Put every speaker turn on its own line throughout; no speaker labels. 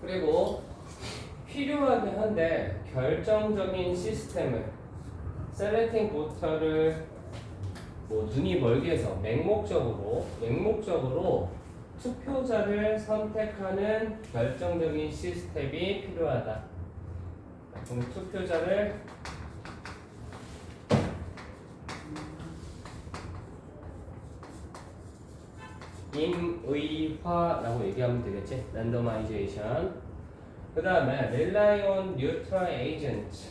그리고 필요하긴 한데 결정적인 시스템을 셀렉팅 보터를 뭐 눈이 멀게 해서 맹목적으로 투표자를 선택하는 결정적인 시스템이 필요하다. 그럼 투표자를 임의화라고 얘기하면 되겠지. 랜더마이제이션. 그 다음에 rely on neutral agent.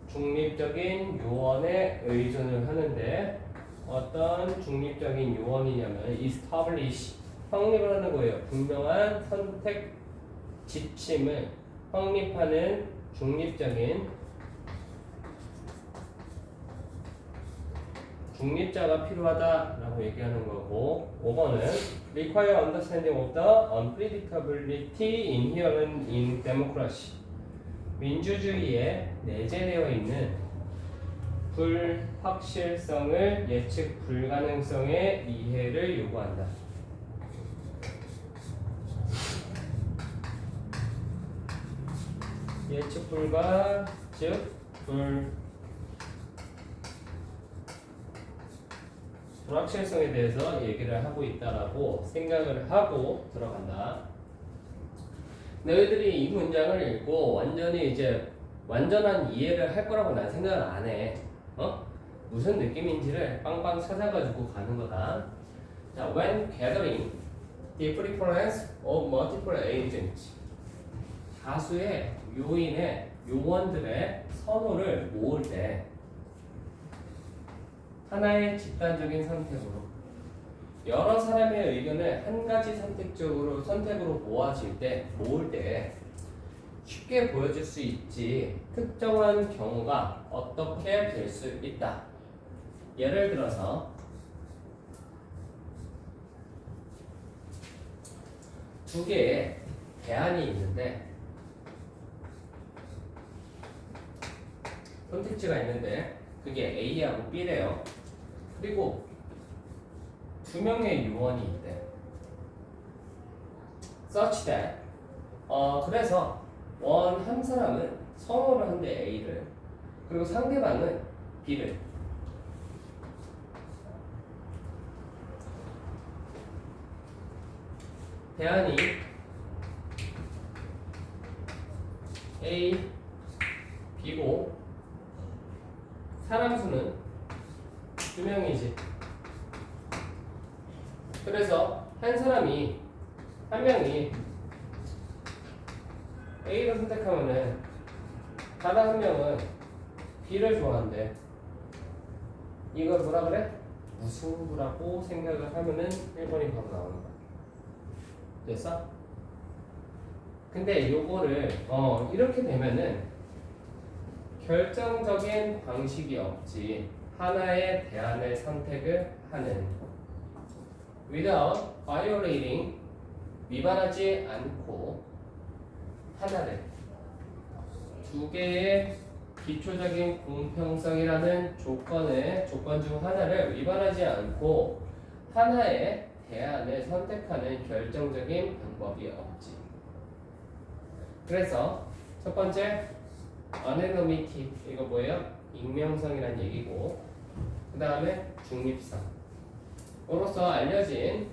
중립적인 요원에 의존을 하는데 어떤 중립적인 요원이냐면 establish. 확립을 하는 거예요. 분명한 선택 지침을 확립하는 중립자가 필요하다라고 얘기하는 거고 5번은 require understanding of the unpredictability inherent in democracy. 민주주의에 내재되어 있는 불확실성을 예측 불가능성의 이해를 요구한다. 예측 불가 즉 불확실성에 대해서 얘기를 하고 있다라고 생각을 하고 들어간다. 너희들이 이 문장을 읽고 완전히 이제 완전한 이해를 할 거라고 난 생각을 안 해. 무슨 느낌인지를 빵빵 찾아가지고 가는 거다. 자, when gathering the preference of multiple agents. 다수의 요원들의 선호를 모을 때 하나의 집단적인 선택으로 여러 사람의 의견을 한 가지 선택으로 모을 때 쉽게 보여줄 수 있지 특정한 경우가 어떻게 될 수 있다. 예를 들어서 두 개의 대안이 있는데 선택지가 있는데 그게 A하고 B래요. 그리고 두 명의 요원이 있대. such that 그래서 한 사람은 선호를 한대 A를 그리고 상대방은 B를. 대안이 A, B고 사람 수는 두 명이지. 그래서 한 명이 A를 선택하면은 다른 한 명은 B를 좋아한대. 이걸 뭐라 그래? 무승부라고 생각을 하면은 1번이 바로 나오는 거야. 됐어? 근데 요거를 이렇게 되면은 결정적인 방식이 없지. 하나의 대안을 선택을 하는 without violating 위반하지 않고 하나를 두 개의 기초적인 공평성이라는 조건 중 하나를 위반하지 않고 하나의 대안을 선택하는 결정적인 방법이 없지. 그래서 첫 번째 anonymity 이거 뭐예요? 익명성이란 얘기고 그 다음에 중립성 으로서 알려진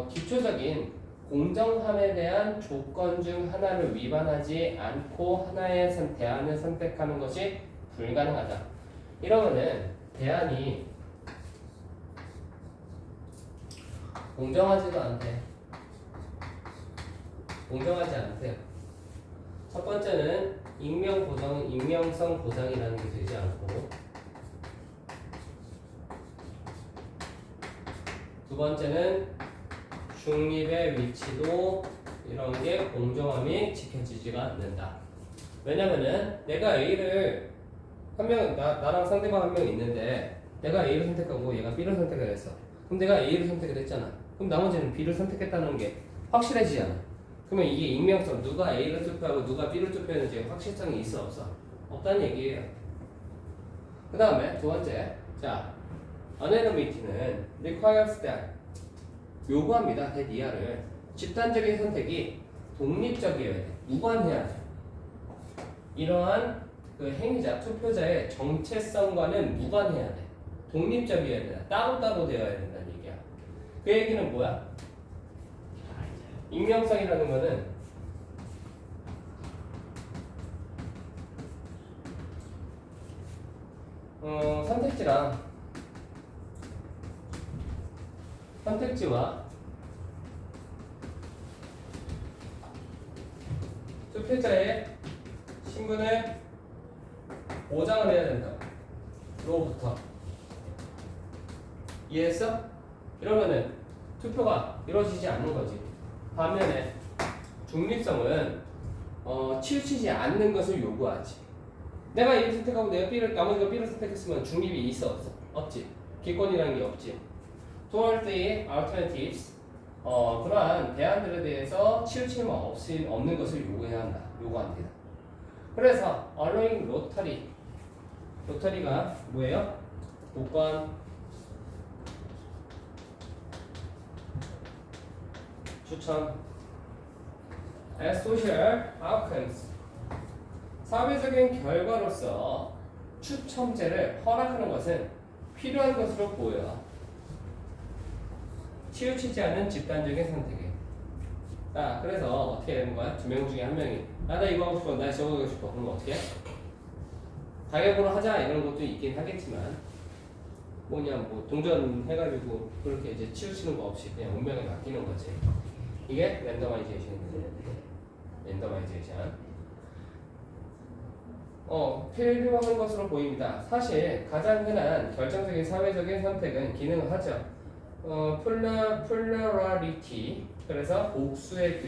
기초적인 공정함에 대한 조건 중 하나를 위반하지 않고 하나의 대안을 선택하는 것이 불가능하다. 이러면은 대안이 공정하지도 않대. 공정하지 않대요. 첫 번째는 익명성 보장이라는 게 되지 않고 두 번째는 중립의 위치도 이런 게 공정함이 지켜지지가 않는다. 왜냐면은 내가 A를 나랑 상대방 한 명 있는데 내가 A를 선택하고 얘가 B를 선택을 했어. 그럼 내가 A를 선택을 했잖아. 그럼 나머지는 B를 선택했다는 게 확실해지잖아. 그러면 이게 익명성, 누가 A를 투표하고 누가 B를 투표했는지 확실성이 있어 없어? 없다는 얘기예요. 그 다음에 두 번째, 자, anonymity는 requires that 요구합니다. that 이하를 집단적인 선택이 독립적이어야 돼. 무관해야 돼. 이러한 그 행위자, 투표자의 정체성과는 무관해야 돼. 독립적이어야 된다. 따로따로 되어야 된다는 얘기야. 그 얘기는 뭐야? 익명성이라는 거는 선택지와 투표자의 신분을 보장을 해야 된다. 로부터. 이해했어? 이러면은 투표가 이루어지지 않는 거지. 반면에 중립성은 치우치지 않는 것을 요구하지. 내가 A를 선택하고 내가 B를, 나머지가 B를 선택했으면 중립이 있어 없어? 없지. 기권이라는 게 없지. Toward the alternatives, 그러한 대안들에 대해서 치우침이 없는 것을 요구합니다. 그래서 allowing 로터리가 뭐예요? 복권, 추천, as social outcomes, 사회적인 결과로서 추첨제를 허락하는 것은 필요한 것으로 보여. 치우치지 않은 집단적인 선택에. 자, 그래서 어떻게 되는 거야? 두 명 중에 한 명이 나 이거 하고 싶어, 나 저거 하고 싶어. 그러면 어떻게 해? 가격으로 하자 이런 것도 있긴 하겠지만 뭐 동전해가지고 그렇게 이제 치우치는 거 없이 그냥 운명에 맡기는 거지. 이게 랜더마이제이션이거든요. 랜더마이제이션. 필요한 것으로 보입니다. 사실 가장 흔한 결정적인 사회적인 선택은 기능을 하죠. 플러라리티. 그래서 복수의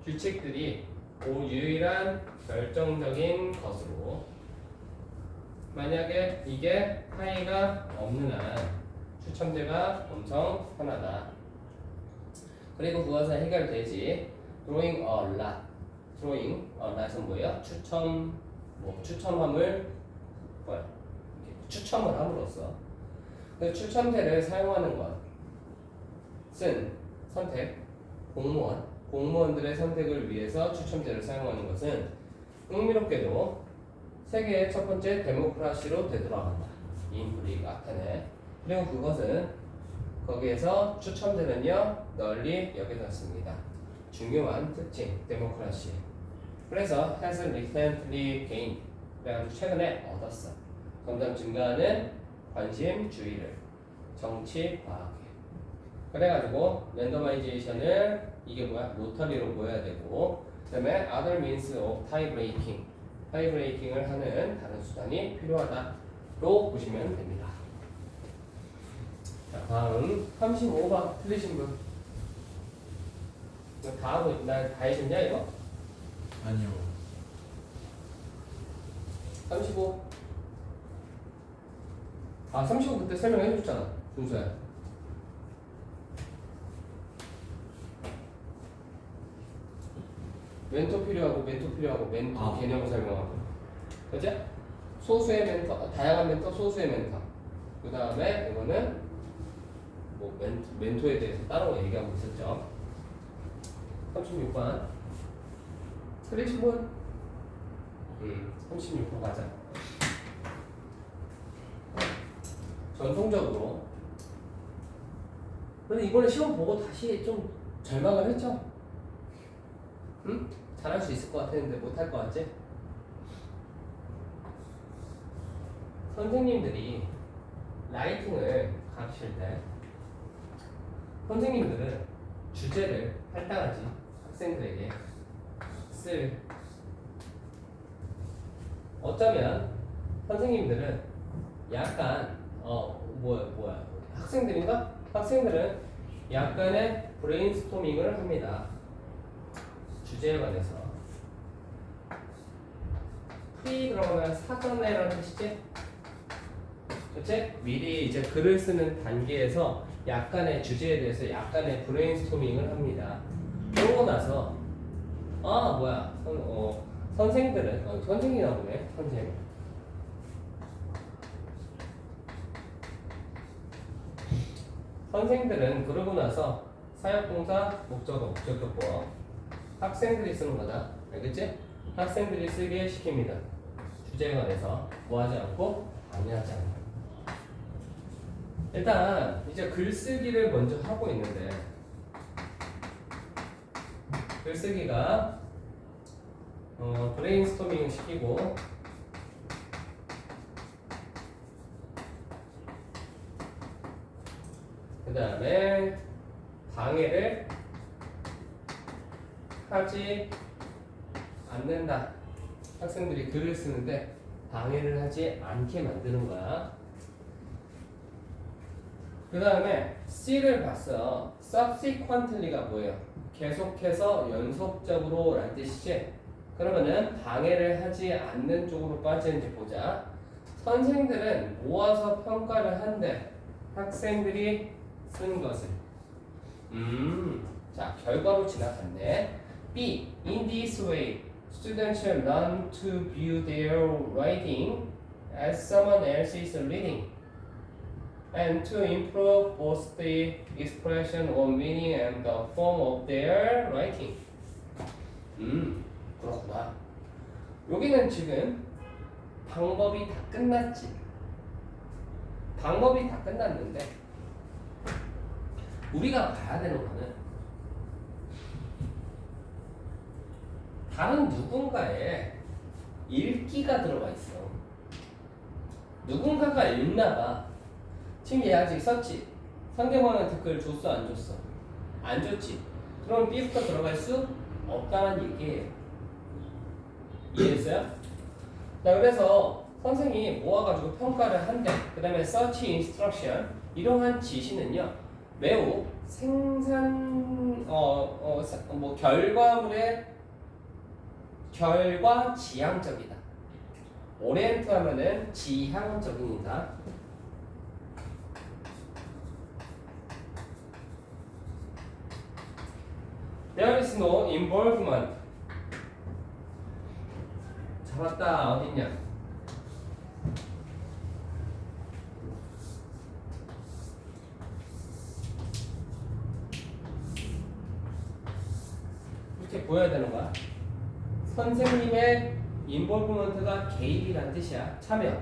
규칙들이 유일한 결정적인 것으로, 만약에 이게 차이가 없는 한 추첨제가 엄청 편하다. 그리고 그것은 해결되지. drawing a lot은 뭐예요? 추첨을 함으로써. 그 추첨제를 사용하는 것은 공무원들의 선택을 위해서 추첨제를 사용하는 것은 흥미롭게도 세계의 첫 번째 데모크라시로 되돌아간다. 인프리가 아테네. 그리고 그것은 거기에서 추첨제는요 널리 여겨졌습니다. 중요한 특징 데모크라시. 그래서 has recently gained. 그래가지고 최근에 얻었어. 점점 증가하는 관심 주의를 정치 과학에. 그래가지고 랜더마이제이션을 이게 뭐야? 로터리로 모여야 되고, 그다음에 other means of tie breaking을 하는 다른 수단이 필요하다로 보시면 됩니다. 자, 다음 35번 틀리신 분. 다 해줬냐 이거?
아니요.
35. 35 그때 설명해 줬잖아, 준수야. 멘토 필요하고 멘토 개념을 설명하고. 그죠? 소수의 멘토, 다양한 멘토, 소수의 멘토. 그 다음에 이거는 뭐 멘토에 대해서 따로 얘기하고 있었죠. 36번. 틀리신 분? 36번 가자. 전통적으로. 근데 이번에 시험 보고 다시 좀 절망을 했죠? 응? 잘할 수 있을 것 같았는데 못할 것 같지? 선생님들이 라이팅을 가르칠 때 선생님들은 주제를 할당하지 학생들에게 쓸. 어쩌면 선생님들은 약간 학생들인가? 학생들은 약간의 브레인스토밍을 합니다. 주제에 관해서. 프리 그러면 사전에라는 뜻이지? 그치? 미리 이제 글을 쓰는 단계에서 약간의 주제에 대해서 약간의 브레인스토밍을 합니다. 그러고 나서 선생들은 선생이나 보네. 선생들은 그러고 나서 사역동사, 목적어, 목적격보. 학생들이 쓰는 거다. 알겠지? 학생들이 쓰게 시킵니다. 주제에 관해서 뭐 하지 않고 방해하지 않고. 일단 이제 글쓰기를 먼저 하고 있는데 글쓰기가 브레인스토밍을 시키고 그 다음에 방해를 하지 않는다. 학생들이 글을 쓰는데 방해를 하지 않게 만드는 거야. 그 다음에 C를 봤어. subsequently가 뭐예요? 계속해서 연속적으로 라는 뜻이지? 그러면은 방해를 하지 않는 쪽으로 빠지는지 보자. 선생들은 모아서 평가를 한대. 학생들이 쓴 것을. 자, 결과로 지나갔네. B. In this way, students learn to view their writing as someone else is reading, and to improve both the expression of meaning and the form of their writing. 그렇구나. 여기는 지금 방법이 다 끝났지. 방법이 다 끝났는데 우리가 봐야 되는 거는 다른 누군가의 읽기가 들어가 있어. 누군가가 읽나 봐. 지금 얘 아직 썼지? 상대방한테 글 줬어 안 줬어? 안 줬지? 그럼 B부터 들어갈 수 없다는 얘기예요. 이해했어요? 자, 그래서 선생님이 모아가지고 평가를 한대. 그 다음에 search instruction 이러한 지시는요 매우 결과물의 결과 지향적이다. 오리엔트 하면은 지향적입니다. There is no involvement. 잡았다. 어딨냐? 이렇게 보여야 되는 거야. 선생님의 involvement가 개입이란 뜻이야. 참여.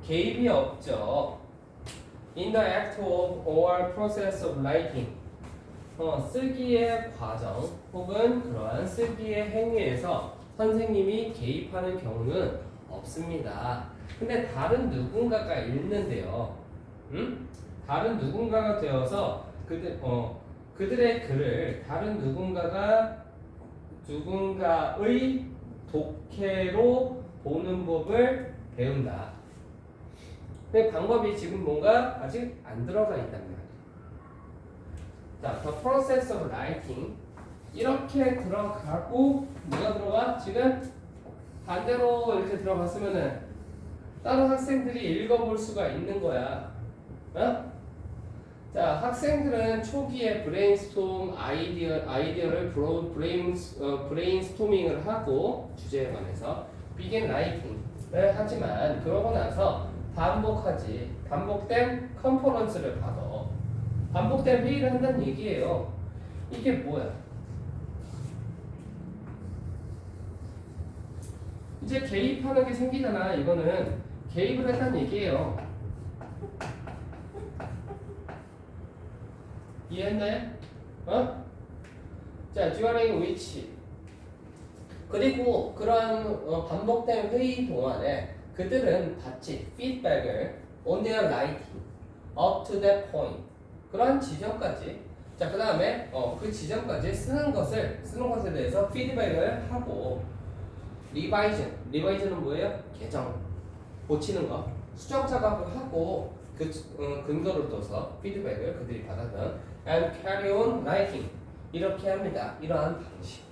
개입이 없죠. In the act of or process of writing. 쓰기의 과정 혹은 그러한 쓰기의 행위에서 선생님이 개입하는 경우는 없습니다. 근데 다른 누군가가 읽는데요. 다른 누군가가 되어서 그들의 글을 다른 누군가의 독해로 보는 법을 배운다. 근데 방법이 지금 뭔가 아직 안 들어가 있단 말이야. 자, the process of writing 이렇게 들어가고 뭐가 들어가? 지금 반대로 이렇게 들어갔으면은 다른 학생들이 읽어볼 수가 있는 거야. 자, 학생들은 초기에 브레인스톰 아이디어를 브레인스토밍을 하고 주제에 관해서 begin writing을 하지만 그러고 나서 반복된 컨퍼런스를 받아. 반복된 회의를 한다는 얘기예요. 이게 뭐야? 이제 개입하는 게 생기잖아. 이거는 개입을 했다는 얘기예요. 이해했나요? 자, during which 그리고 그러한 반복된 회의 동안에 그들은 받지 feedback을 on their writing up to that point 그러한 지점까지. 자, 그 다음에 그 지점까지 쓰는 것에 대해서 피드백을 하고 리바이즌은 뭐예요? 개정, 고치는 거, 수정 작업을 하고 그 근거를 둬서 피드백을 그들이 받았던 and carry on writing 이렇게 합니다. 이러한 방식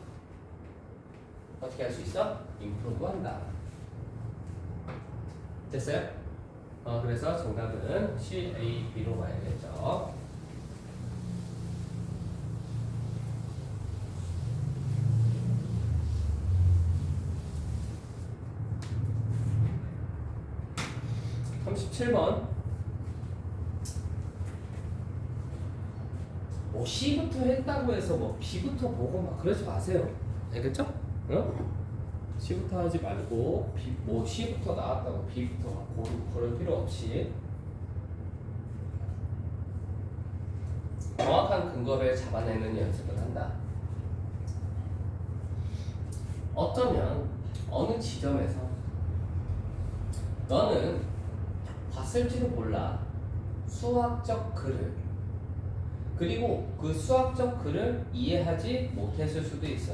어떻게 할 수 있어? improve 한다. 됐어요? 그래서 정답은 C, A, B로 가야겠죠. (37번) 뭐 C부터 했다고 해서 뭐 B부터 보고 막 그러지 마세요. 알겠죠? 응? C부터 하지 말고 뭐 C부터 나왔다고 B부터 고르고 그럴 필요 없이 정확한 근거를 잡아내는 연습을 한다. 어쩌면 어느 지점에서 너는 봤을지도 몰라 수학적 글을, 그리고 그 수학적 글을 이해하지 못했을 수도 있어.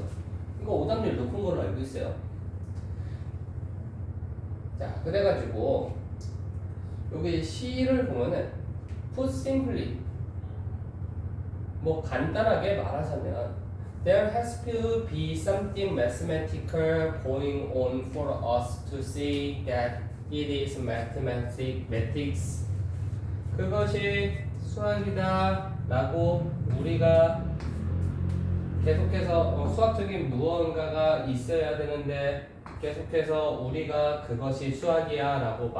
이거 오답률 높은 걸로 알고 있어요. 자, 그래가지고 여기 C를 보면은 put simply, 뭐 간단하게 말하자면 there has to be something mathematical going on for us to say that it is mathematics. 그것이 수학이다 라고 우리가 계속해서 수학적인 무언가가 있어야 되는데 계속해서 우리가 그것이 수학이야 라고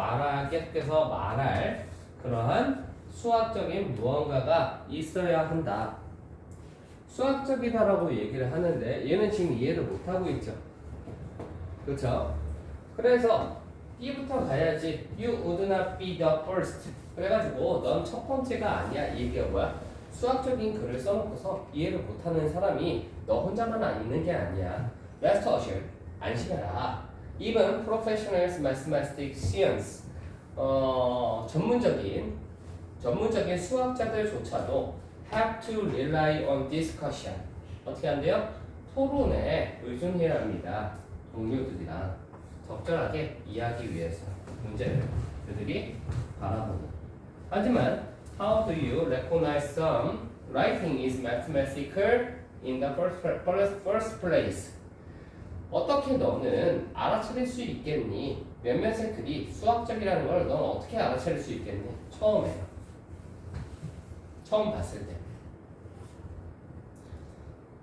계속해서 말할 그러한 수학적인 무언가가 있어야 한다. 수학적이다라고 얘기를 하는데 얘는 지금 이해를 못하고 있죠. 그렇죠? 그래서 B부터 가야지. You would not be the first. 그래가지고 넌 첫 번째가 아니야. 이 얘기가 뭐야? 수학적인 글을 써놓고서 이해를 못하는 사람이 너 혼자만 있는 게 아니야. Rest assured. 안심해라. Even professionals mathematics science. 전문적인 수학자들조차도 have to rely on discussion. 어떻게 한대요? 토론에 의존해야 합니다. 동료들이랑 적절하게 이해하기 위해서 문제를 그들이 바라보는. 하지만 how do you recognize some writing is mathematical in the first place? 어떻게 너는 알아차릴 수 있겠니? 몇몇의 글이 수학적이라는 걸 넌 어떻게 알아차릴 수 있겠니? 처음 봤을 때.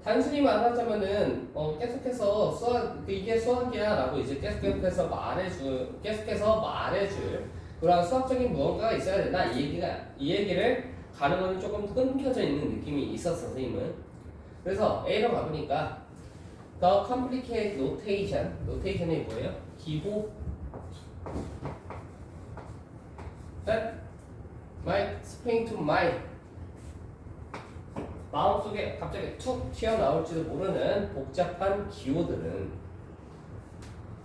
단순히 말하자면은 계속해서 이게 수학이야라고 이제 계속해서 말해줄 그런 수학적인 무언가가 있어야 된다. 이 얘기를 가는 거는 조금 끊겨져 있는 느낌이 있었어, 선생님은. 그래서 A로 가보니까 the complicated notation이 뭐예요? 기호 that might spring to mind. 마음속에 갑자기 툭 튀어나올지도 모르는 복잡한 기호들은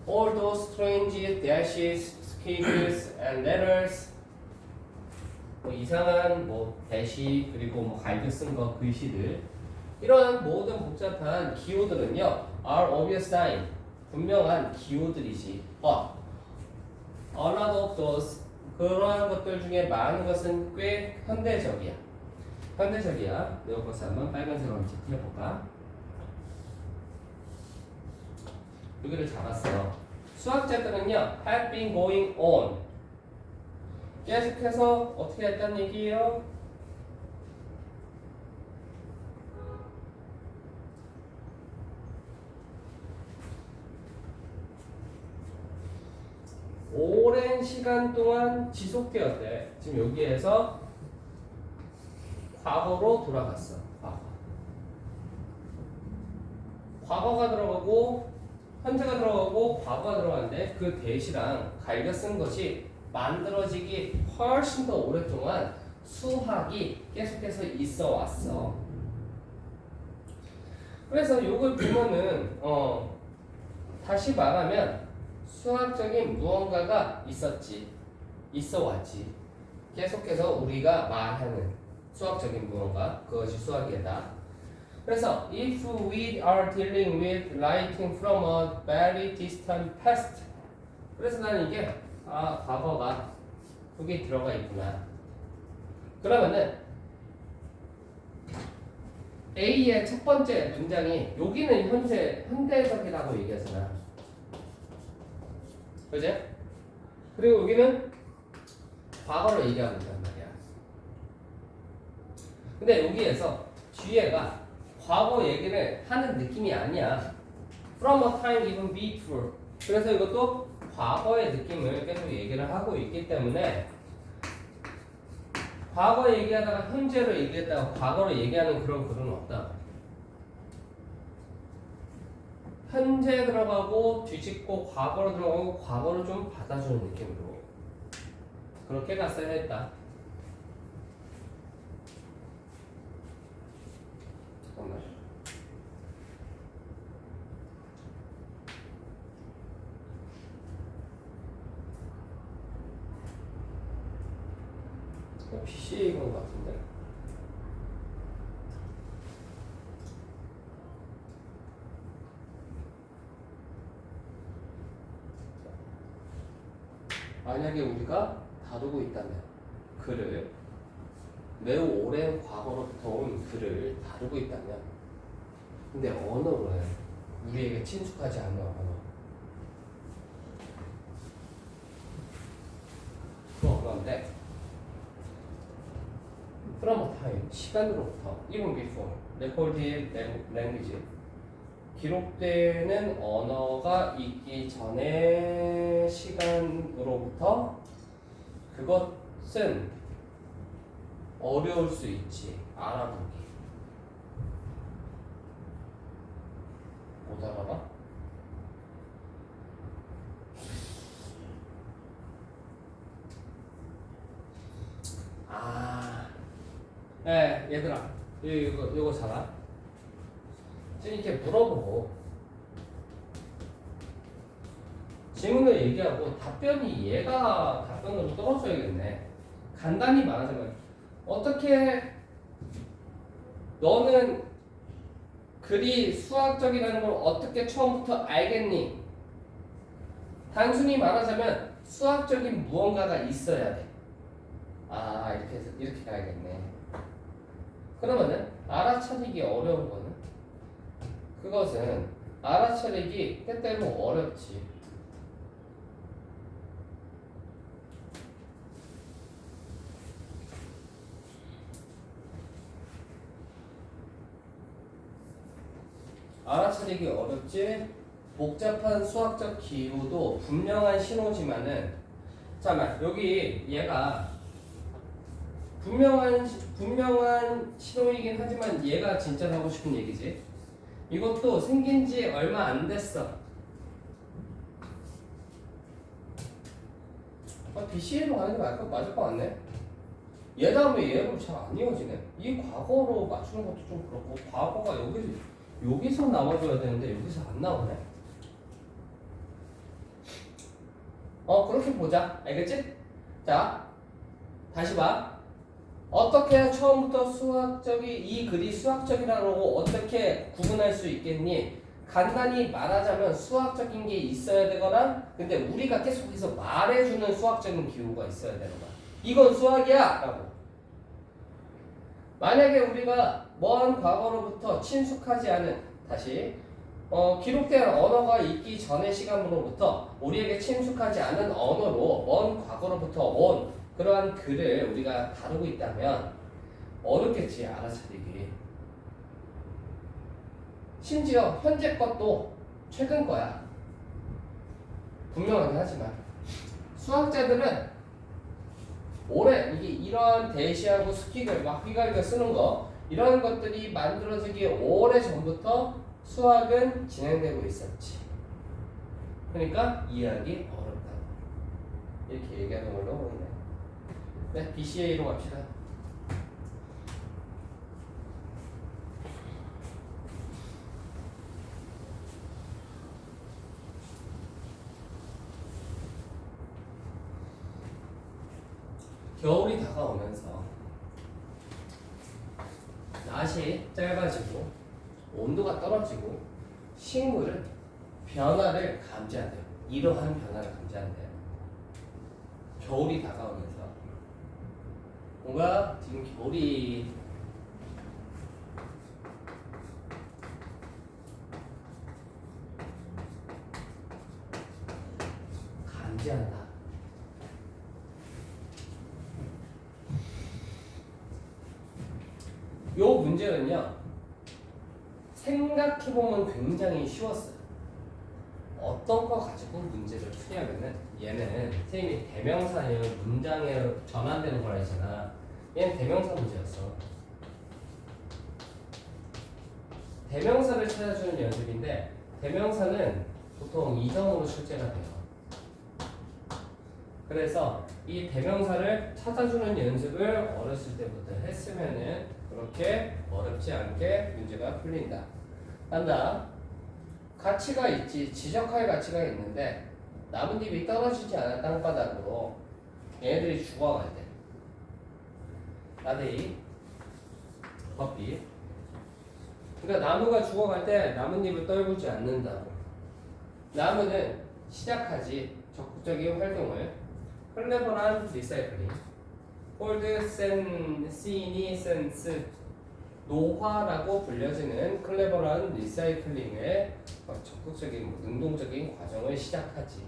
all those strange dashes, squiggles, and letters. 뭐 이상한 대시 그리고 갈겨 쓴 거 글씨들, 이런 모든 복잡한 기호들은요 are obvious sign, 분명한 기호들이지. A lot of those, 그러한 것들 중에 많은 것은 꽤 현대적이야. 네오버스 한번 빨간색으로 한번 체크해볼까? 여기를 잡았어. 수학자들은요 have been going on, 계속해서 어떻게 했다는 얘기예요? 오랜 시간 동안 지속되었대. 지금 여기에서 과거로 돌아갔어. 과거가 들어가고 현재가 들어가고 과거가 들어가는데 그 대시랑 갈겨 쓴 것이 만들어지기 훨씬 더 오랫동안 수학이 계속해서 있어 왔어. 그래서 이걸 보면은 다시 말하면 수학적인 무언가가 있어 왔지. 계속해서 우리가 말하는 수학적인 무언가, 그것이 수학이다. 그래서 if we are dealing with writing from a very distant past, 그래서 나는 이게 과거가 여기 들어가 있구나. 그러면은 A의 첫 번째 문장이 여기는 현대적이라고 얘기하잖아. 그죠? 그리고 여기는 과거를 얘기하고 있단 말이야. 근데 여기에서 뒤에가 과거 얘기를 하는 느낌이 아니야. From a time even before. 그래서 이것도 과거의 느낌을 계속 얘기를 하고 있기 때문에 과거 얘기하다가 현재로 얘기했다가 과거로 얘기하는 그런 글은 없다. 현재 들어가고 뒤집고 과거로 들어가고 과거를 좀 받아주는 느낌으로 그렇게 갔어야 했다. 잠깐만. PC인 것 같은데. 만약에 우리가 다루고 있다면 글을 매우 오랜 과거로부터 온 글을 다루고 있다면 근데 언어는 우리에게 친숙하지 않은 언어 그 언어인데 from a time 시간으로부터 even before recorded language 기록되는 언어가 있기 전의 시간으로부터 그것은 어려울 수 있지 알아보기 못 알아봐? 네 얘들아 이거 잡아 지금 이렇게 물어보고 질문을 얘기하고 답변이 얘가 답변으로 떨어져야겠네. 간단히 말하자면 어떻게 너는 글이 수학적이라는 걸 어떻게 처음부터 알겠니? 단순히 말하자면 수학적인 무언가가 있어야 돼. 아 이렇게 해서 이렇게 가야겠네. 그러면은 알아차리기 어려운 거는 그것은 알아차리기 때때로 어렵지. 알아차리기 어렵지. 복잡한 수학적 기호도 분명한 신호지만은 잠깐만 여기 얘가 분명한 신호이긴 하지만 얘가 진짜 하고 싶은 얘기지. 이것도 생긴 지 얼마 안 됐어. BCA로 가는 게 맞을 것 같네. 얘 다음에 얘로 잘 안 이어지네. 이 과거로 맞추는 것도 좀 그렇고 과거가 여기서 나와줘야 되는데 여기서 안 나오네. 그렇게 보자. 알겠지? 자, 다시 봐. 어떻게 처음부터 이 글이 수학적이라고 어떻게 구분할 수 있겠니? 간단히 말하자면 수학적인 게 있어야 되거나 근데 우리가 계속해서 말해주는 수학적인 기호가 있어야 되는 거야. 이건 수학이야! 라고. 만약에 우리가 먼 과거로부터 친숙하지 않은 다시 기록된 언어가 있기 전의 시간으로부터 우리에게 친숙하지 않은 언어로 먼 과거로부터 온 그러한 글을 우리가 다루고 있다면 어렵겠지 알아차리기. 심지어 현재 것도 최근 거야. 분명하긴 하지만 수학자들은 올해 이런 대시하고 스키글과 휘갈겨 쓰는 거 이런 것들이 만들어지기 오래 전부터 수학은 진행되고 있었지. 그러니까 이해하기 어렵다고 이렇게 얘기하는 걸로 보이네. 네, BCA로 갑시다. 겨울이 다가오면서 낮이 짧아지고 온도가 떨어지고 식물은 변화를 감지한대요. 이러한 변화를 감지한대요. 겨울이 다가오면서 뭔가 지금 겨울이 감지한다. 요 문제는요 생각해보면 굉장히 쉬웠어요. 어떤 거 가지고 문제를 풀냐면은 얘는 선생님이 대명사예요 문장에 전환되는 거라 했잖아. 얘는 대명사 문제였어. 대명사를 찾아주는 연습인데 대명사는 보통 2점으로 출제가 돼요. 그래서 이 대명사를 찾아주는 연습을 어렸을 때부터 했으면은 그렇게 어렵지 않게 문제가 풀린다. 한다. 가치가 있지. 지적할 가치가 있는데 나뭇잎이 떨어지지 않아 땅바닥으로 얘네들이 죽어갈 때 나대이 법비. 그러니까 나무가 죽어갈 때 나뭇잎을 떨구지 않는다고. 나무는 시작하지 적극적인 활동을 클레버한 리사이클링 폴드 세니센스 노화라고 불려지는 클레버한 리사이클링의 적극적인 능동적인 과정을 시작하지.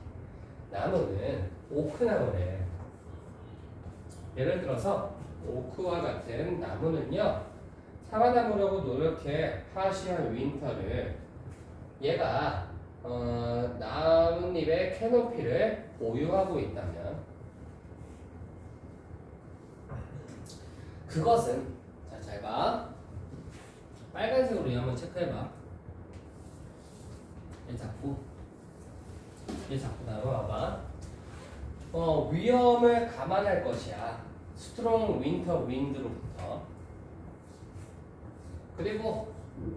나무는 오크나무래. 예를 들어서 오크와 같은 나무는요 살아남으려고 노력해 하시한 윈터를 얘가 나뭇잎의 캐노피를 보유하고 있다면 그것은 자, 잘 봐. 빨간색으로 이 한번 체크해봐. 얘 잡고 나와봐. 위험을 감안할 것이야. 스트롱 윈터 윈드로부터. 그리고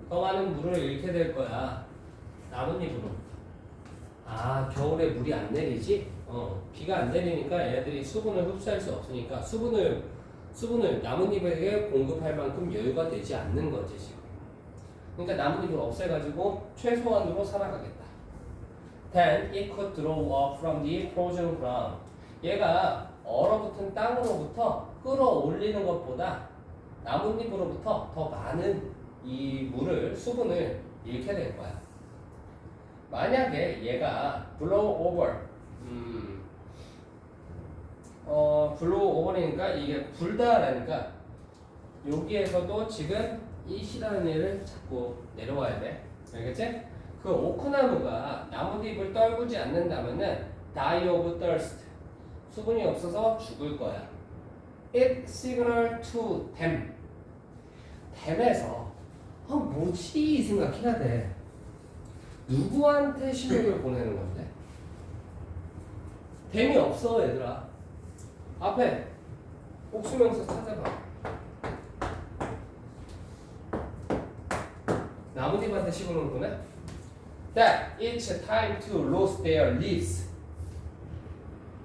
더 많은 물을 잃게 될 거야. 나뭇잎으로. 아, 겨울에 물이 안 내리지? 비가 안 내리니까 얘들이 수분을 흡수할 수 없으니까 수분을 나뭇잎에게 공급할 만큼 여유가 되지 않는 거지 지금. 그러니까 나뭇잎을 없애가지고 최소한으로 살아가겠다. Then it could draw up from the frozen ground. 얘가 얼어붙은 땅으로부터 끌어올리는 것보다 나뭇잎으로부터 더 많은 이 수분을 잃게 될 거야. 만약에 얘가 blow over, blow over이니까 이게 불다라니까 여기에서도 지금 이 시라는 얘를 자꾸 내려와야 돼. 알겠지? 그 오크나무가 나뭇잎을 떨구지 않는다면은 die of thirst, 수분이 없어서 죽을 거야. It signal to them. 댐에서 뭐지 생각해야 돼. 누구한테 신호를 보내는 건데? 댐이 없어 얘들아. 앞에 복수명사 찾아봐. 나뭇잎한테 신호를 보내? That it's time to lose their leaves.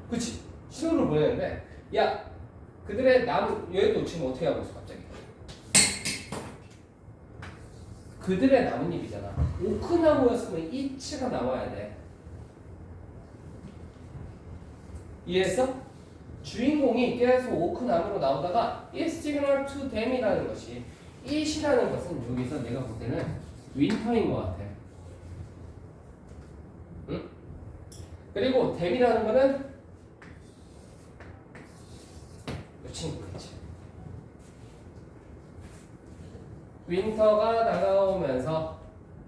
그치? 신호를 보내는데 야 그들의 얘도 지금 어떻게 하고 있어 갑자기? 그들의 나뭇잎이잖아. 오크나무였으면 it가 나와야 돼. 이해했어? 주인공이 계속 오크나무로 나오다가 it signal to them이라는 것이 it이라는 것은 여기서 내가 볼 때는 윈터인 것 같아. 응? 그리고 them이라는 거는 이 친구겠지. 윈터가 다가오면서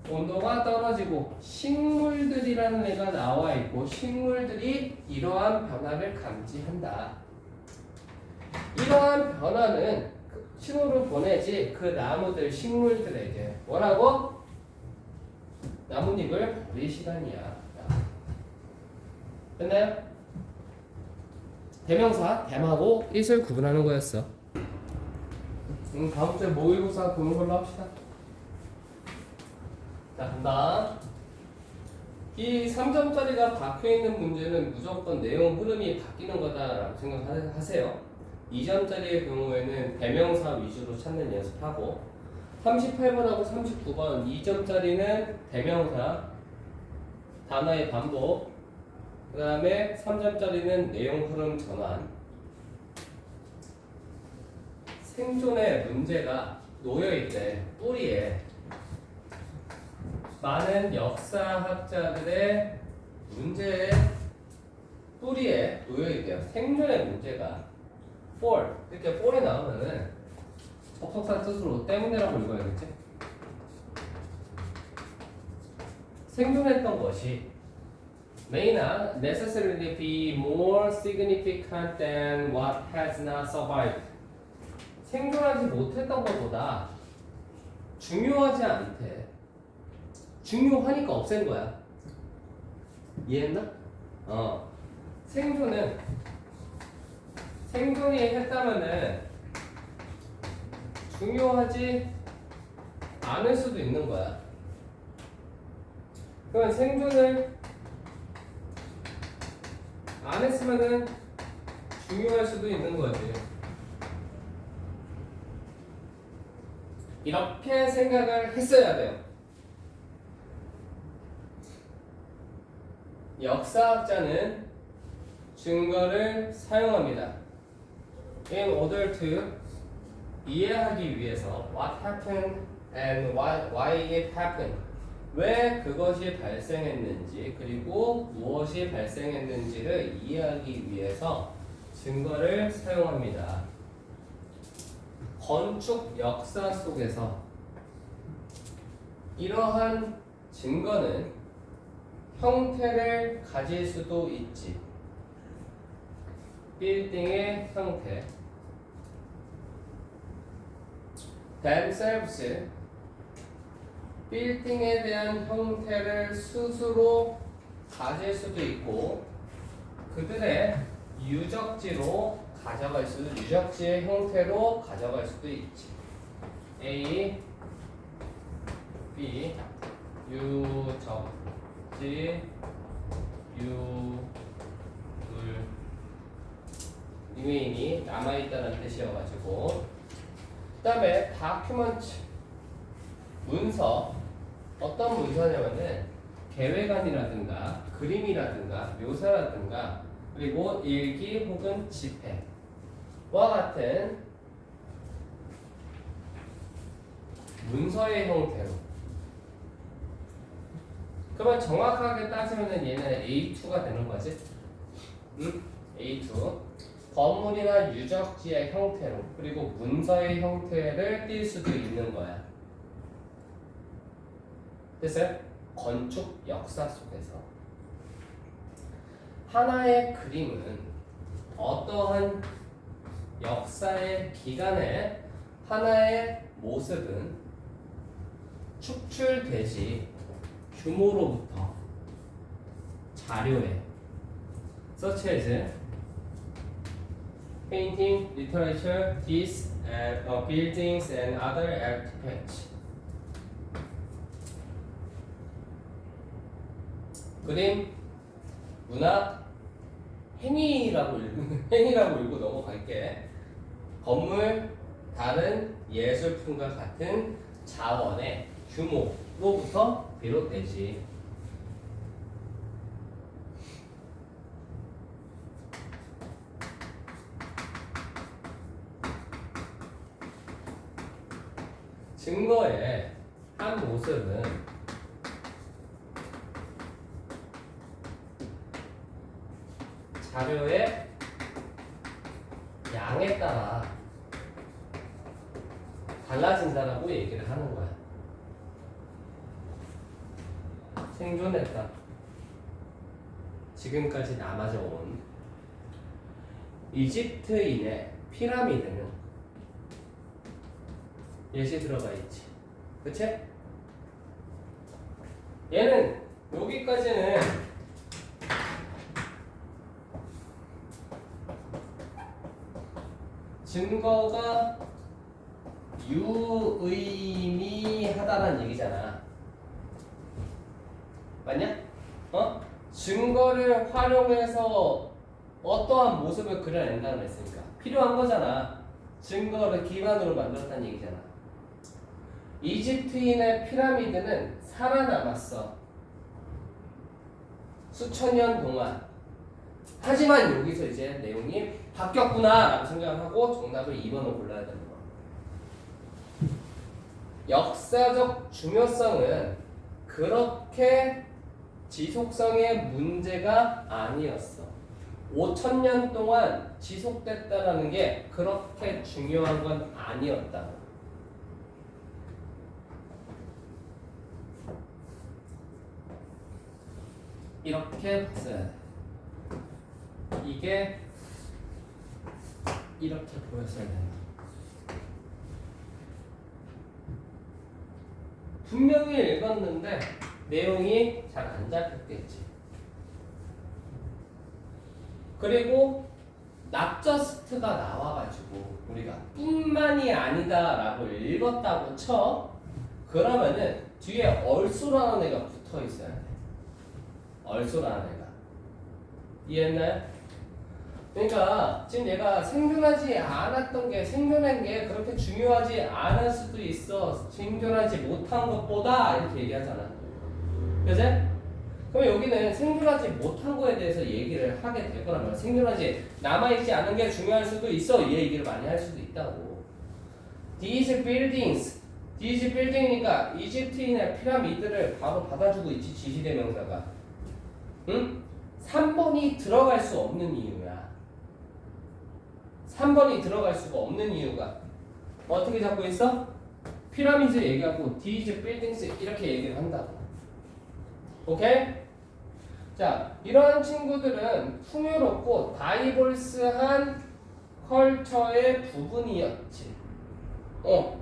온도가 떨어지고 식물들이라는 애가 나와 있고 식물들이 이러한 변화를 감지한다. 이러한 변화는 신호를 보내지 그 나무들 식물들에게 뭐라고? 나뭇잎을 버릴 시간이야. 됐나요? 대명사 댐하고 it을 구분하는 거였어. 다음 주에 모의고사 보는 걸로 합시다. 자, 간다. 이 3점짜리가 박혀있는 문제는 무조건 내용 흐름이 바뀌는 거다라고 생각하세요. 2점짜리의 경우에는 대명사 위주로 찾는 연습하고 38번하고 39번 2점짜리는 대명사 단어의 반복 그 다음에 3점짜리는 내용 흐름 전환. 생존의 문제가 놓여있대. 뿌리에 많은 역사학자들의 문제의 뿌리에 놓여있대요. 생존의 문제가 for 이렇게 for이 나오면은 접속사 뜻으로 때문에라고 읽어야겠지. 생존했던 것이 may not necessarily be more significant than what has not survived. 생존하지 못했던 것보다 중요하지 않대. 중요하니까 없앤 거야. 이해했나? 생존이 했다면은 중요하지 않을 수도 있는 거야. 그러면 생존을 안 했으면은 중요할 수도 있는 거지. 이렇게 생각을 했어야 돼요. 역사학자는 증거를 사용합니다. In order to 이해하기 위해서 what happened and why it happened, 왜 그것이 발생했는지 그리고 무엇이 발생했는지를 이해하기 위해서 증거를 사용합니다. 건축 역사 속에서 이러한 증거는 형태를 가질 수도 있지. 빌딩의 형태, themselves, 빌딩에 대한 형태를 스스로 가질 수도 있고 그들의 유적지의 형태로 가져갈 수도 있지. A, B, 유적지, 리메인이 남아있다는 뜻이어가지고, 그 다음에 다큐먼트, 문서. 어떤 문서냐면은 계획안이라든가 그림이라든가 묘사라든가 그리고 일기 혹은 집회와 같은 문서의 형태로. 그러면 정확하게 따지면은 얘는 A2가 되는 거지. A2. 건물이나 유적지의 형태로 그리고 문서의 형태를 띌 수도 있는 거야. 됐어요? 건축 역사 속에서 하나의 그림은 어떠한 역사의 기간에 하나의 모습은 축출되지 규모로부터 자료에 such as painting, literature, these buildings and other artifacts. 그림, 문학, 행위라고 읽고 넘어갈게. 건물, 다른 예술품과 같은 자원의 규모로부터 비롯되지. 증거의 한 모습은 자료의 양에 따라 달라진다라고 얘기를 하는 거야. 생존했다. 지금까지 남아져 온 이집트인의 피라미드는 예시 들어가 있지. 그치? 얘는 여기까지는 증거가 유의미하다는 얘기잖아. 맞냐? 증거를 활용해서 어떠한 모습을 그려낸다고 했으니까 필요한 거잖아. 증거를 기반으로 만들었다는 얘기잖아. 이집트인의 피라미드는 살아남았어. 수천 년 동안. 하지만 여기서 이제 내용이 바뀌었구나 라고 생각하고 정답을 2번을 골라야 되는 거야. 역사적 중요성은 그렇게 지속성의 문제가 아니었어. 5,000년 동안 지속됐다라는 게 그렇게 중요한 건 아니었다. 이렇게 봤어야 돼. 이게 이렇게 보였어야 된다. 분명히 읽었는데 내용이 잘 안 잡혔겠지. 그리고 낙저스트가 나와가지고 우리가 뿐만이 아니다라고 읽었다고 쳐. 그러면은 뒤에 얼쏘라는 애가 붙어 있어야 돼. 얼쏘라는 애가. 이해했나요? 그러니까 지금 얘가 생존하지 않았던 게 생존한 게 그렇게 중요하지 않을 수도 있어. 생존하지 못한 것보다 이렇게 얘기하잖아. 그지? 그럼 여기는 생존하지 못한 거에 대해서 얘기를 하게 될 거라면 생존하지 남아있지 않은 게 중요할 수도 있어. 이 얘기를 많이 할 수도 있다고. These building이니까 이집트인의 피라미드를 바로 받아주고 있지. 지시대명사가. 응? 3번이 들어갈 수 없는 이유야. 3번이 들어갈 수가 없는 이유가 어떻게 잡고 있어? 피라미드 얘기하고 these buildings 이렇게 얘기를 한다고. 오케이? 자, 이러한 친구들은 풍요롭고 다이버스한 컬처의 부분이었지.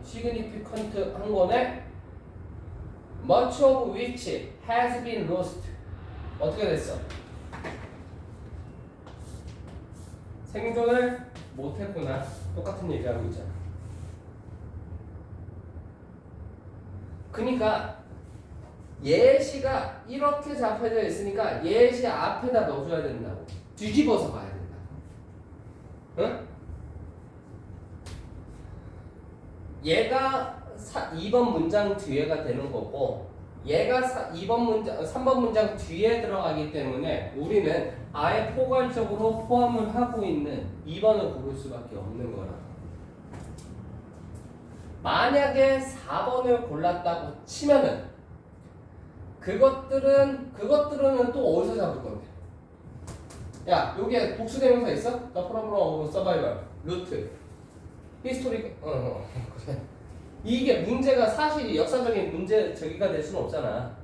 significant 한 거네. Much of which has been lost. 어떻게 됐어? 생존을 못했구나. 똑같은 얘기하고 있잖아. 그니까 예시가 이렇게 잡혀져 있으니까 예시 앞에다 넣어줘야 된다고. 뒤집어서 가야 된다고. 응? 얘가 2번 문장 뒤에가 되는 거고 얘가 3번 문장 뒤에 들어가기 때문에 우리는 아예 포괄적으로 포함을 하고 있는 2번을 고를 수밖에 없는 거라. 만약에 4번을 골랐다고 치면은 그것들은 또 어디서 잡을 건데? 야, 여기에 복수대명사 있어? The problem of survival, root, history. 그래. 이게 문제가 사실이 역사적인 문제 저기가 될 수는 없잖아.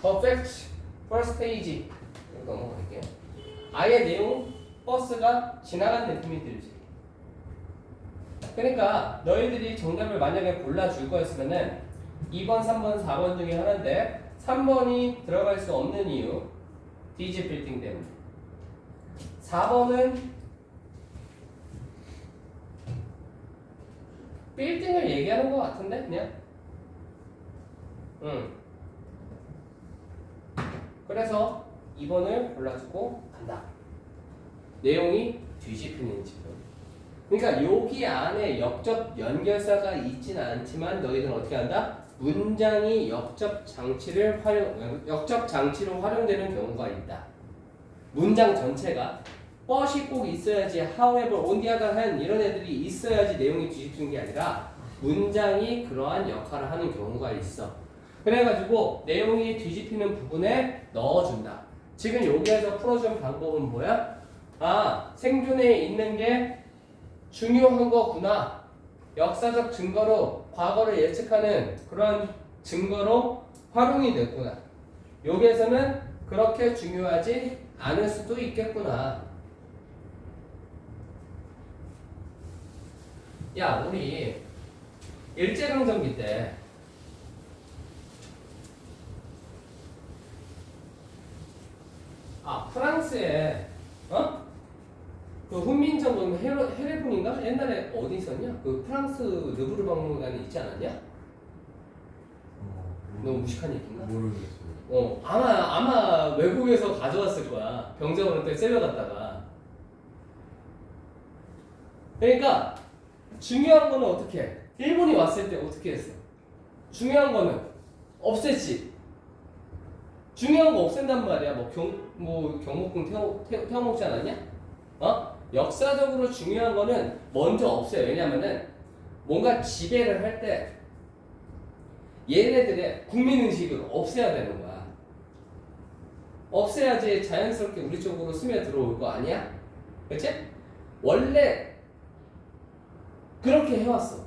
Perfect first stage. 이거 넘어갈게요. 아예 내용 버스가 지나간 느낌이 들지. 그러니까 너희들이 정답을 만약에 골라줄 거였으면은 2번, 3번, 4번 중에 하나인데 3번이 들어갈 수 없는 이유 디지 빌딩 때문에 4번은 빌딩을 얘기하는 것 같은데 그냥 그래서 2번을 골라주고 간다. 내용이 뒤집히는 지금. 그러니까 여기 안에 역접 연결사가 있진 않지만 너희들은 어떻게 한다? 문장이 역접 장치로 활용되는 경우가 있다. 문장 전체가 뻗이 꼭 있어야지 however, on the other hand 이런 애들이 있어야지 내용이 뒤집히는 게 아니라 문장이 그러한 역할을 하는 경우가 있어. 그래가지고 내용이 뒤집히는 부분에 넣어준다. 지금 여기에서 풀어준 방법은 뭐야? 아, 생존에 있는 게 중요한 거구나. 역사적 증거로 과거를 예측하는 그런 증거로 활용이 됐구나. 여기에서는 그렇게 중요하지 않을 수도 있겠구나. 야, 우리 일제강점기 때 프랑스에 그 훈민정음 헤레본인가? 옛날에 어디 있었냐? 그 프랑스 르브르 박물관에 있지 않았냐? 너무 무식한 얘기인가?
모르겠어요.
아마 외국에서 가져왔을 거야. 병정으로 또 셀려갔다가. 그러니까 중요한 거는 어떻게 해? 일본이 왔을 때 어떻게 했어? 중요한 거는 없앴지. 중요한 거 없앤단 말이야. 경복궁 태워먹지 않았냐? 역사적으로 중요한 거는 먼저 없애요. 왜냐면은 뭔가 지배를 할 때 얘네들의 국민의식을 없애야 되는 거야. 없애야지 자연스럽게 우리 쪽으로 스며들어올 거 아니야? 그치? 원래 그렇게 해왔어.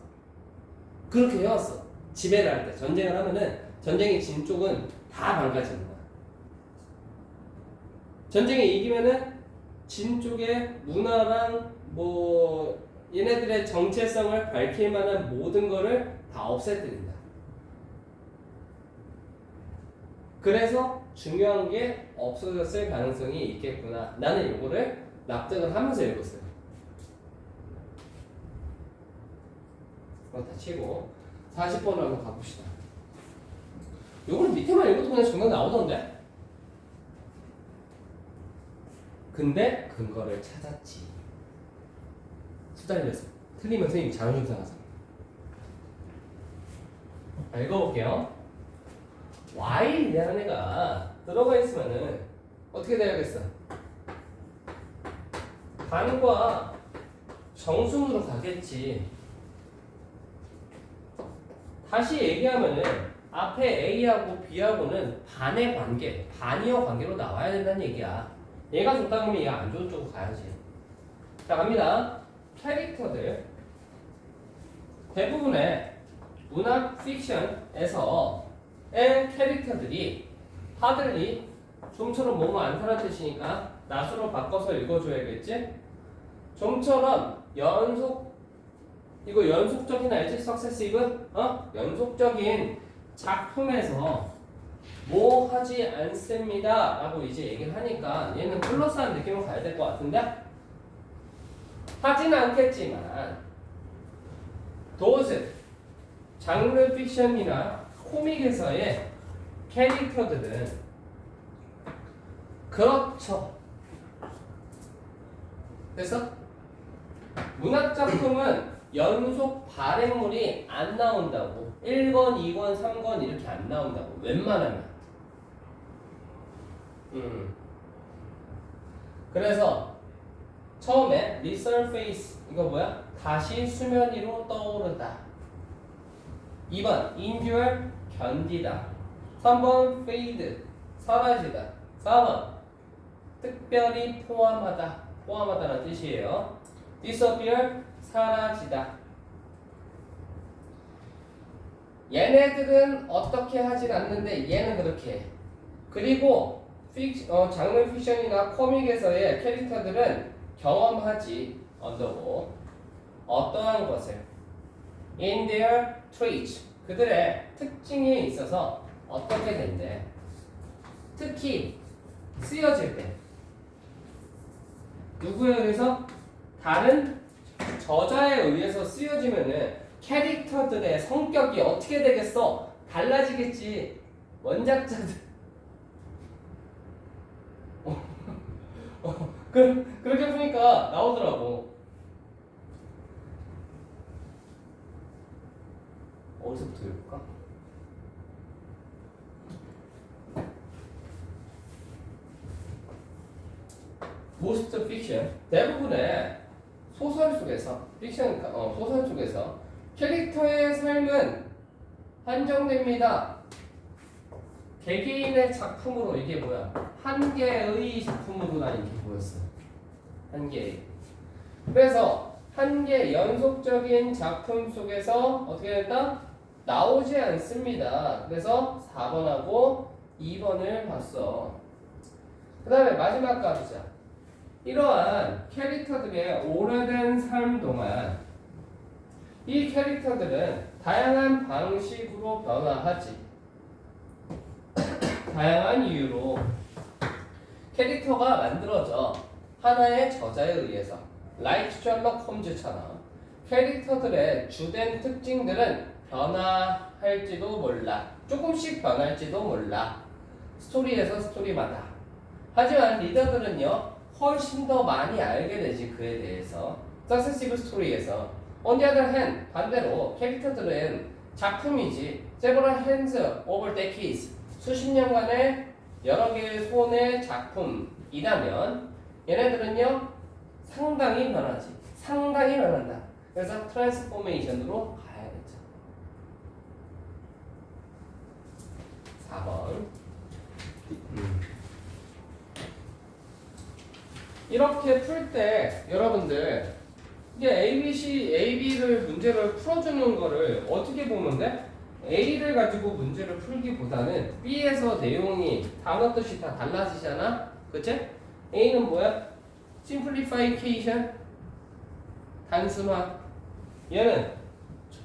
지배를 할 때 전쟁을 하면은 전쟁이 진 쪽은 다 망가지는 거야. 전쟁에 이기면은 진 쪽의 문화랑 얘네들의 정체성을 밝힐 만한 모든 거를 다 없애뜨린다. 그래서 중요한 게 없어졌을 가능성이 있겠구나. 나는 이거를 납득을 하면서 읽었어요. 다 치고 40번으로 한번 가봅시다. 요거는 밑에만 읽어도 그냥 정답 나오던데? 근데 근거를 찾았지. 수달려서 틀리면 선생님이 자존심 상하서. 읽어볼게요. while이라는 애가 들어가 있으면은 어떻게 돼야겠어? 반과 정수으로 가겠지. 다시 얘기하면은 앞에 A하고 B하고는 반의 관계, 반이어 관계로 나와야 된다는 얘기야. 얘가 좋다 그러면 얘가 안 좋은 쪽으로 가야지. 자, 갑니다. 캐릭터들. 대부분의 문학 픽션에서의 캐릭터들이 하들리, 좀처럼 뭐뭐 않다는 뜻이니까 낫으로 바꿔서 읽어줘야겠지? 좀처럼 이거 연속적인 알지? successive? 연속적인 작품에서 뭐 하지 않습니다 라고 이제 얘기를 하니까 얘는 플러스한 느낌으로 가야 될 것 같은데? 하진 않겠지만 those 장르 픽션이나 코믹에서의 캐릭터들은 그렇죠. 그래서 문학작품은 연속 발행물이 안 나온다고. 1권, 2권, 3권 이렇게 안 나온다고. 웬만하면. 그래서 처음에 resurface 이거 뭐야? 다시 수면 위로 떠오른다. 2번 endure 견디다. 3번 fade 사라지다. 4번 특별히 포함하다라는 뜻이에요. disappear 사라지다. 얘네들은 어떻게 하진 않는데 얘는 그렇게 해. 그리고 장르 픽션이나 코믹에서의 캐릭터들은 경험하지 언더고 어떠한 것을 in their traits 그들의 특징에 있어서 어떻게 된대. 특히 쓰여질 때 누구에 의해서? 다른 저자에 의해서 쓰여지면은 캐릭터들의 성격이 어떻게 되겠어? 달라지겠지. 원작자들 그렇게 보니까 나오더라고. 어디서부터 읽을까? Most fiction 대부분의 소설 속에서 소설 속에서 캐릭터의 삶은 한정됩니다. 개개인의 작품으로 이게 뭐야? 한 개의 작품으로 난 이렇게 보였어. 한 개의. 그래서 한 개 연속적인 작품 속에서 어떻게 된다? 나오지 않습니다. 그래서 4번하고 2번을 봤어. 그 다음에 마지막 가보자. 이러한 캐릭터들의 오래된 삶 동안 이 캐릭터들은 다양한 방식으로 변화하지. 다양한 이유로 캐릭터가 만들어져. 하나의 저자에 의해서. like 셜록 홈즈처럼 캐릭터들의 주된 특징들은 변화할지도 몰라. 조금씩 변할지도 몰라. 스토리에서 스토리마다. 하지만 리더들은요 훨씬 더 많이 알게 되지 그에 대해서. Successive 스토리에서. On the other hand, 반대로 캐릭터들은 작품이지. Several hands over decades. 수십 년간의 여러 개의 손의 작품이라면 얘네들은요 상당히 변하지. 상당히 변한다. 그래서 트랜스포메이션으로 가야겠죠. 4번. 이렇게 풀 때 여러분들 이게 AB를 문제를 풀어주는 거를 어떻게 보면 돼? A를 가지고 문제를 풀기보다는 B에서 내용이 단어 뜻이 다 달라지잖아? 그치? A는 뭐야? Simplification 단순화. 얘는
저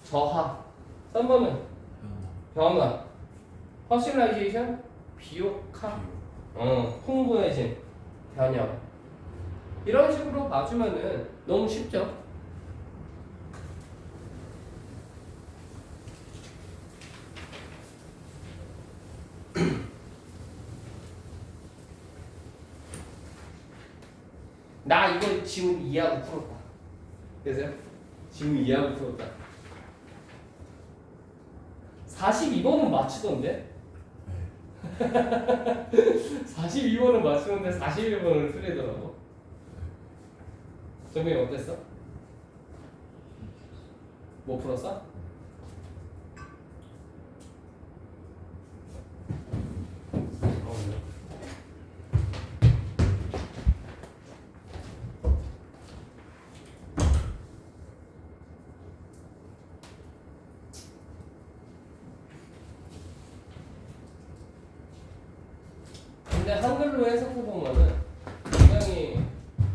저하. 3번은 변화. 퍼스널라이제이션 비옥화. 풍부해진 변형. 이런 식으로 봐주면은 너무 쉽죠? 나 이거 지금 이해하고 풀었다. 그래서요? 지금 이해하고 풀었다. 42번은 맞추던데? 42번은 맞추는데 41번을 틀리더라고. 정민이 어땠어? 못 풀었어? 근데 한글로 해석해 보면은 굉장히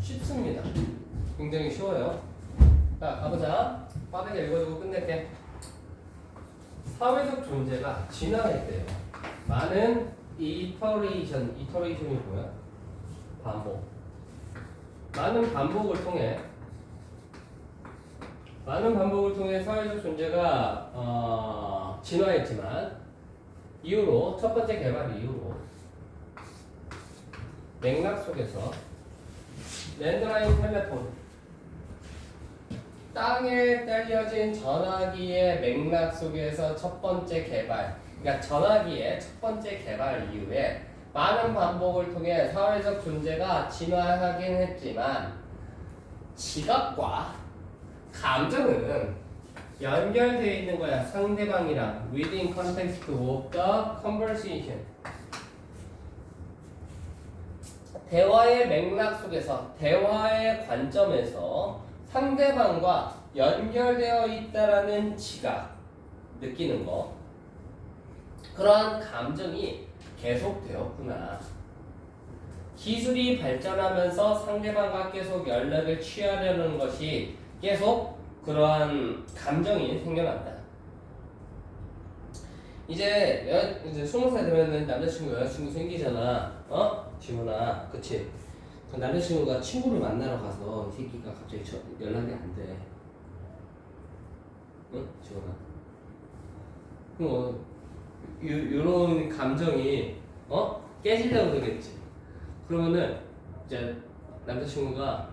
쉽습니다. 굉장히 쉬워요. 자, 가보자. 빠르게 읽어주고 끝낼게. 사회적 존재가 진화했대요. 많은 이터레이션이 뭐야? 반복. 많은 반복을 통해 사회적 존재가 진화했지만 이후로 첫 번째 개발 이후로 맥락 속에서 랜드라인 텔레폰 땅에 딸려진 전화기의 맥락 속에서 첫 번째 개발, 그러니까 전화기의 첫 번째 개발 이후에 많은 반복을 통해 사회적 존재가 진화하긴 했지만 지각과 감정은 연결되어 있는 거야. 상대방이랑 within context of the conversation. 대화의 맥락 속에서, 대화의 관점에서 상대방과 연결되어 있다라는 지각, 느끼는 거, 그러한 감정이 계속되었구나. 기술이 발전하면서 상대방과 계속 연락을 취하려는 것이 계속 그러한 감정이 생겨난다. 이제 20살 되면은 남자친구, 여자친구 생기잖아. 지훈아, 그치? 그 남자친구가 친구를 만나러 가서 이 새끼가 갑자기 연락이 안 돼. 응? 지훈아. 그럼 요런 감정이 깨지려고 그러겠지. 그러면은 이제 남자친구가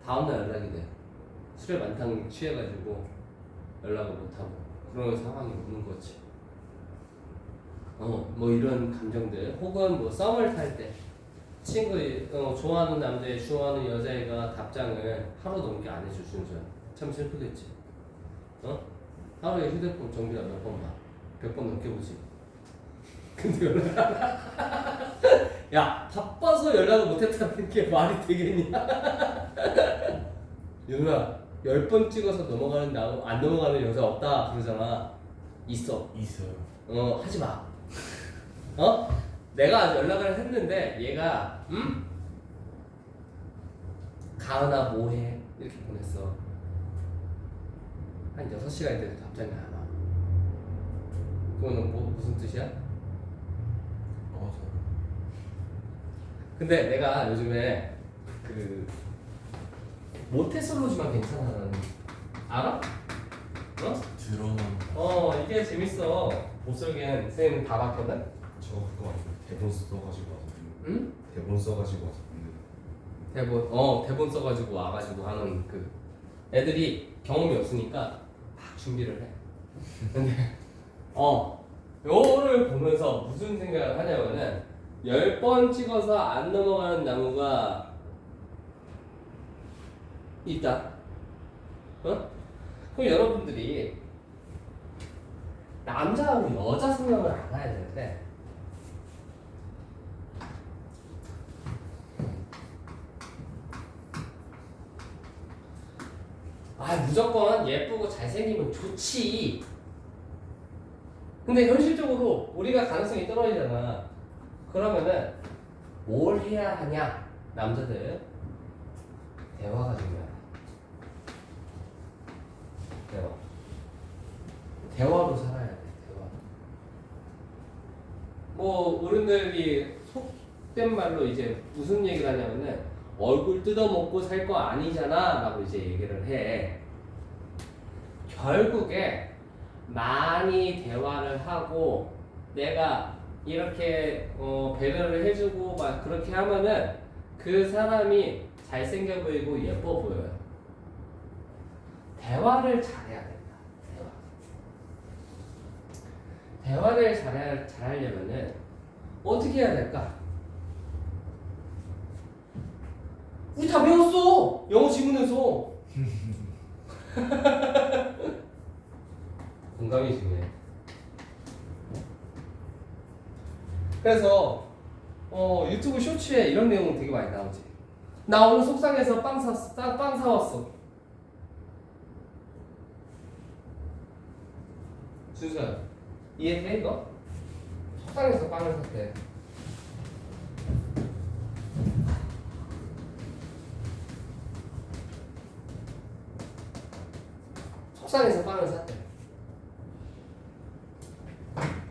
다음날 연락이 돼. 술에 만탕 취해가지고 연락을 못하고 그런 상황이 오는 거지. 뭐 이런 감정들, 혹은 뭐 썸을 탈 때 친구 좋아하는 남자, 좋아하는 여자애가 답장을 하루 넘게 안 해주는 참 슬프겠지. 하루에 휴대폰 정비가 몇 번 봐? 100번 넘게 보지. 근데 연락 안 해. 야, 바빠서 연락을 못했다는 게 말이 되겠냐? 윤아, 10번 찍어서 안 넘어가는 여자 없다 그러잖아. 있어요. 하지 마. 내가 연락을 했는데 얘가 가은아 뭐해? 이렇게 보냈어. 한 6시간 돼도 답장이 안 와. 그거는 무슨 뜻이야? 근데 내가 요즘에 모태솔로지만 괜찮아는 알아?
들어는
이게 재밌어. 못설겐 선생님 다 봤거든?
저 그거 아니고 대본 써가지고 와서
응?
대본 써가지고 와서
대본 써가지고 와가지고 하는 애들이 경험이 없으니까 막 준비를 해. 근데 요거를 보면서 무슨 생각을 하냐면은 10번 찍어서 안 넘어가는 나무가 있다. 그럼 여러분들이 남자하고 여자 성향을 알아야 되는데 무조건 예쁘고 잘생기면 좋지. 근데 현실적으로 우리가 가능성이 떨어지잖아. 그러면은 뭘 해야 하냐? 남자들 대화가 중요해. 대화로 살아야 돼. 대화. 뭐 어른들이 속된 말로 이제 무슨 얘기를 하냐면은 얼굴 뜯어먹고 살 거 아니잖아 라고 이제 얘기를 해. 결국에 많이 대화를 하고 내가 이렇게 배려를 해주고 막 그렇게 하면은 그 사람이 잘생겨 보이고 예뻐 보여요. 대화를 잘해야 된다. 대화를 잘하려면은 어떻게 해야 될까? 우리 다 배웠어. 영어 지문에서. 공감이 중요해. 그래서 유튜브 쇼츠에 이런 내용 되게 많이 나오지. 나 오늘 속상해서 빵 사왔어. 준수야, 이해돼 이거? 속상해서 빵을 샀대. 속상해서 빵을 샀대.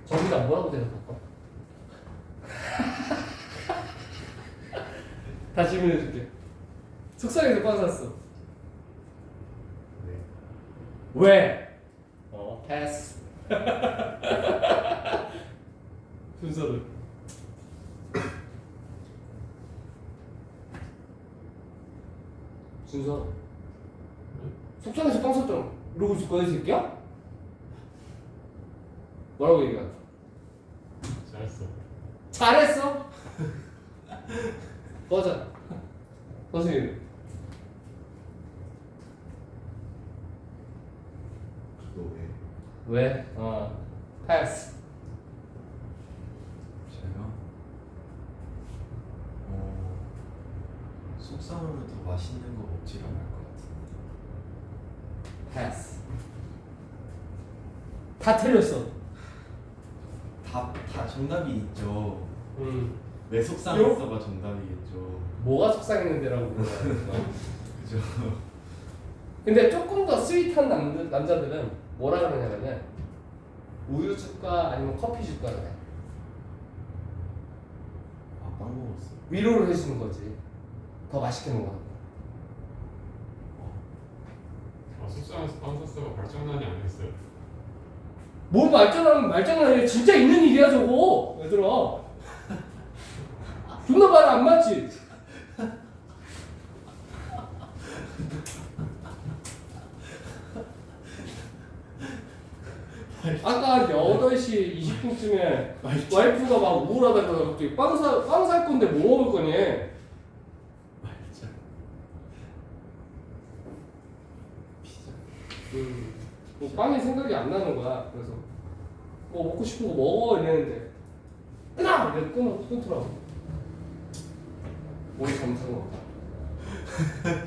저기다 뭐라고 대답할까? 다시 질문해줄게. 속상해서 빵 샀어. 왜? 패스. 순서를. 순서. 속상해서 빵 샀잖아. 이러고 있을 거야, 이 새끼야? 뭐라고 얘기해?
잘했어.
잘했어? 꺼져. 선생님.
너 왜?
왜? 패스.
제가 속상하면 더 맛있는 거 먹지 않을 것 같은데.
패스. 다 틀렸어.
다 정답이 있죠.
음.
왜 속상했어가 정답이겠죠.
뭐가 속상했는데라고 물어봐요.
그죠?
근데 조금 더 스윗한 남자들은 뭐라 그러냐면은 우유 줄까 아니면 커피 줄까 그래.
빵 먹었어.
위로를 해주는 거지. 더 맛있게 먹어.
속상해서 빵 샀어가 발장난이 아니었어요?
뭘 말장난이야. 진짜 있는 일이야 저거. 얘들아. 존나 말 안 맞지? 아까 8시 20분쯤에 와이프가 막 우울하다가 갑자기 빵 살 건데 뭐 먹을 거니?
말자. 피자.
뭐 빵이 생각이 안 나는 거야. 그래서 뭐 먹고 싶은 거 먹어 이랬는데 끊어! 이래 끊더라고. 뭘 잘못한 건가?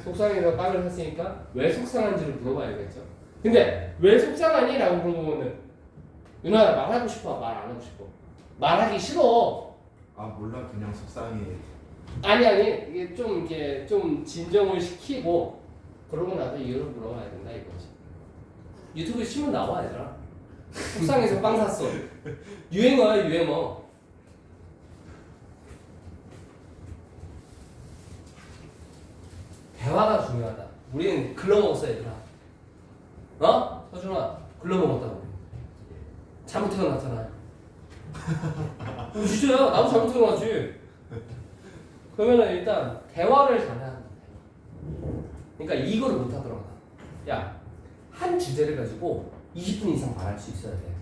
속상해서 빵을 샀으니까 왜 속상한지를 물어봐야겠죠. 근데 왜 속상하니? 라고 물어보면은 누나 말하고 싶어? 말 안 하고 싶어? 말하기 싫어.
아 몰라 그냥 속상해.
아니 이게 좀 진정을 시키고 그러고 나서 이유를 물어봐야 된다 이거지. 유튜브에 치면 나와 얘들아. 속상해서 빵 샀어. 유행어야 유행어. 대화가 중요하다. 우리는 글러먹었어 얘들아. 서준아 글러먹었다고. 잘못 태어났잖아. 진짜야. 나도 잘못 태어났지. 그러면은 일단 대화를 잘해야 한다. 그러니까 이거를 못하더라고. 야, 한 주제를 가지고 20분 이상 말할 수 있어야 돼.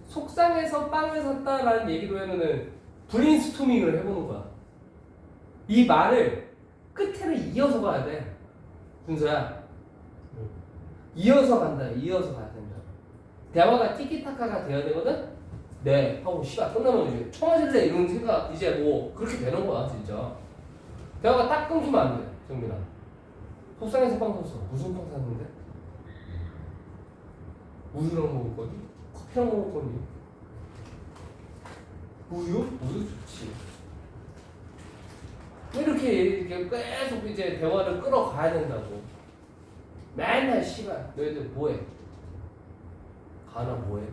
속상해서 빵을 샀다라는 얘기로 하면은 브레인스토밍을 해보는 거야. 이 말을 끝에를 이어서 가야 돼. 준서야. 이어서 간다. 이어서 가야 된다. 대화가 티키타카가 돼야 되거든? 네. 하고 씨발 끝나면 이제 청아질래 이런 생각 이제 뭐 그렇게 되는 거야 진짜. 대화가 딱 끊기면 안 돼. 정민아. 속상해서 빵 샀어. 무슨 빵 샀는데? 우유랑 먹을 거니? 커피랑 먹을 거니? 우유? 우유 좋지. 이렇게 계속 이제 대화를 끌어가야 된다고. 맨날 씨발 너희들 뭐해? 가나 뭐해?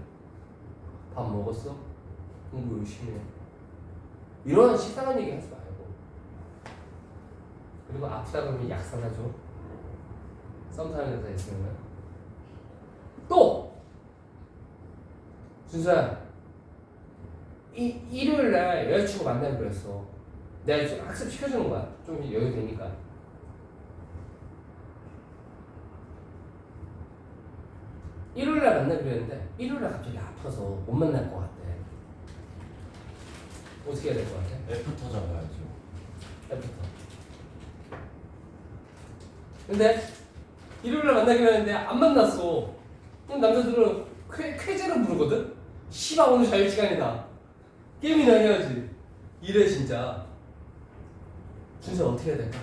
밥 먹었어? 공부 열심히 해. 이런 식상한 얘기 하지 말고. 그리고 아프다 그러면 약 사다 줘. 썸 타는 여자 있으면. 또! 준수야, 일요일날 여자친구 만나기로 했어. 내가 좀 학습 시켜주는 거야. 좀 여유 되니까. 일요일날 만나기로 했는데 일요일날 갑자기 아파서 못 만날 것 같대. 어떻게 해야 될 것 같아?
애프터 잡아야죠.
애프터. 근데 일요일날 만나기로 했는데 안 만났어. 그럼 남자들은 쾌제로 부르거든? 씨발 오늘 자유시간이다. 게임이나 해야지. 이래 진짜. 준수 어떻게 해야 될까?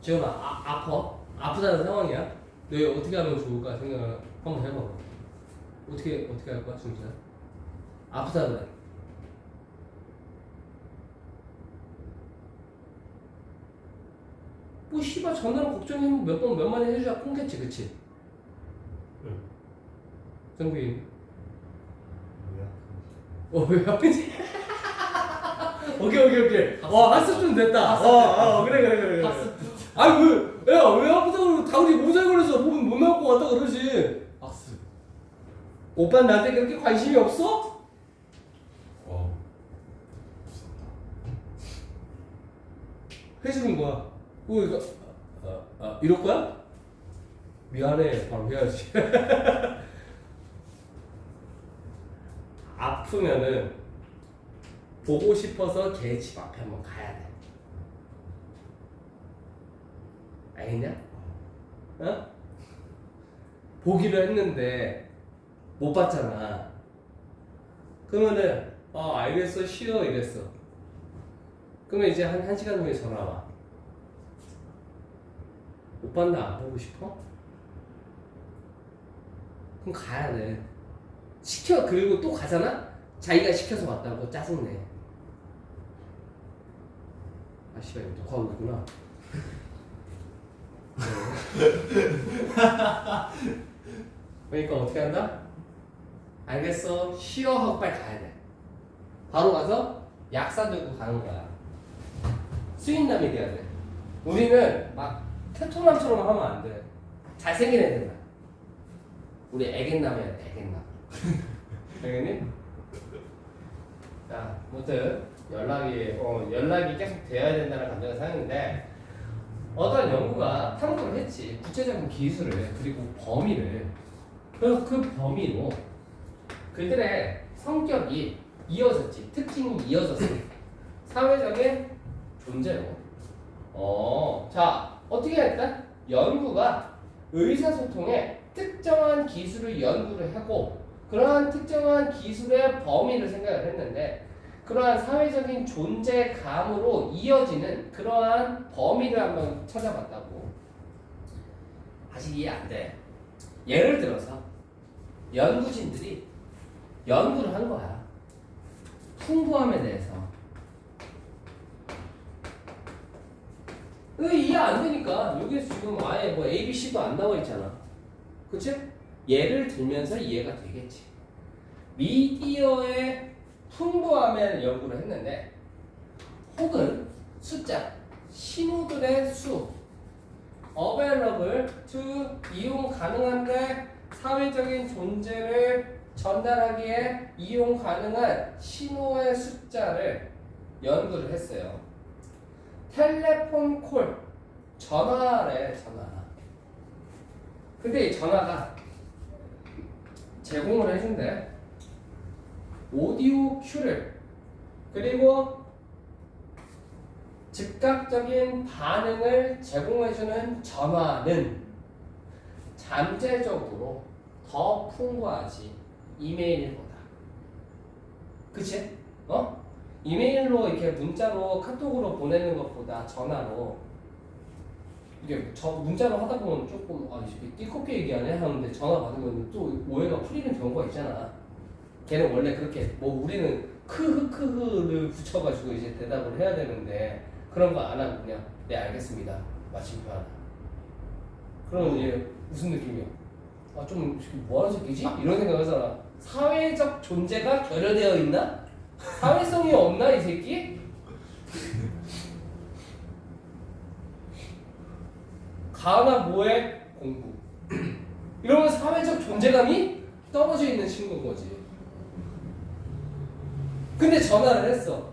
지금 아파? 아프다는 상황이야? 너 어떻게 하면 좋을까 생각을 한번 해봐. 어떻게 할 거야 준수야? 아프다 그래. 뭐 씨발 전화로 걱정하면 몇 마디 해줘야 콩겠지, 그치?
응.
정비.
뭐야?
왜 아프지? 오케이. 학습 좀 됐다. 그래. 아니 왜 아프다고 다우리 모자에 걸려서 몸 못 나올 것 같다 그러지?
박스.
오빠는 나한테 그렇게 관심이 없어?
무섭다.
해주는 거야. 이거 이럴 거야? 미안해. 바로 해야지. 아프면은 보고 싶어서 걔 집 앞에 한번 가야 돼. 알겠냐? 어? 보기로 했는데 못 봤잖아. 그러면은 알겠어 쉬어 이랬어. 그러면 이제 한 1시간 후에 전화 와. 오빠 나 안 보고 싶어? 그럼 가야 돼. 시켜. 그리고 또 가잖아? 자기가 시켜서 왔다고 짜증내. 아 씨발 이거 녹화하고 있구나. 그러니까 어떻게 한다? 알겠어 쉬어 하고 빨리 가야 돼. 바로 가서 약 사들고 가는 거야. 수인남이 돼야 돼. 우리는 막 테토남처럼 하면 안 돼. 잘생긴 애들만. 우리 애견남이야 돼. 애견남. 알겠니? 자, 아무튼 연락이 계속 되어야 된다는 감정을 사용인데 어떤 연구가 탐구를 했지. 구체적인 기술을 그리고 범위를. 그래서 그 범위로 그들의 성격이 이어졌지. 특징이 이어졌어. 사회적인 존재로. 자 어떻게 했다? 연구가 의사소통에 특정한 기술을 연구를 하고 그러한 특정한 기술의 범위를 생각을 했는데 그러한 사회적인 존재감으로 이어지는 그러한 범위를 한번 찾아봤다고. 아직 이해 안 돼. 예를 들어서 연구진들이 연구를 한 거야. 풍부함에 대해서. 이해 안 되니까 여기 지금 아예 뭐 A, B, C도 안 나와 있잖아. 그치? 예를 들면서 이해가 되겠지. 미디어의 풍부함에 연구를 했는데 혹은 숫자, 신호들의 수 available to 이용 가능한데 사회적인 존재를 전달하기에 이용 가능한 신호의 숫자를 연구를 했어요. 텔레폰 콜, 전화래, 전화. 근데 이 전화가 제공을 해준대. 오디오 큐를 그리고 즉각적인 반응을 제공해주는 전화는 잠재적으로 더 풍부하지 이메일보다. 그치? 이메일로 이렇게 문자로 카톡으로 보내는 것보다 전화로 이게 문자로 하다 보면 조금 띠커피 얘기하네 하는데 전화 받으면 또 오해가 풀리는 경우가 있잖아. 걔는 원래 그렇게 우리는 크흐크흐를 붙여가지고 이제 대답을 해야 되는데 그런 거 안 하고 그냥 네 알겠습니다 마침표 하나. 그럼 이제 무슨 느낌이야? 아 좀 뭐하는 새끼지? 이런 생각하잖아. 사회적 존재가 결여되어 있나? 사회성이 없나 이 새끼? 가나 뭐해? 공부. 이러면 사회적 존재감이 떨어져 있는 친구인 거지. 근데 전화를 했어.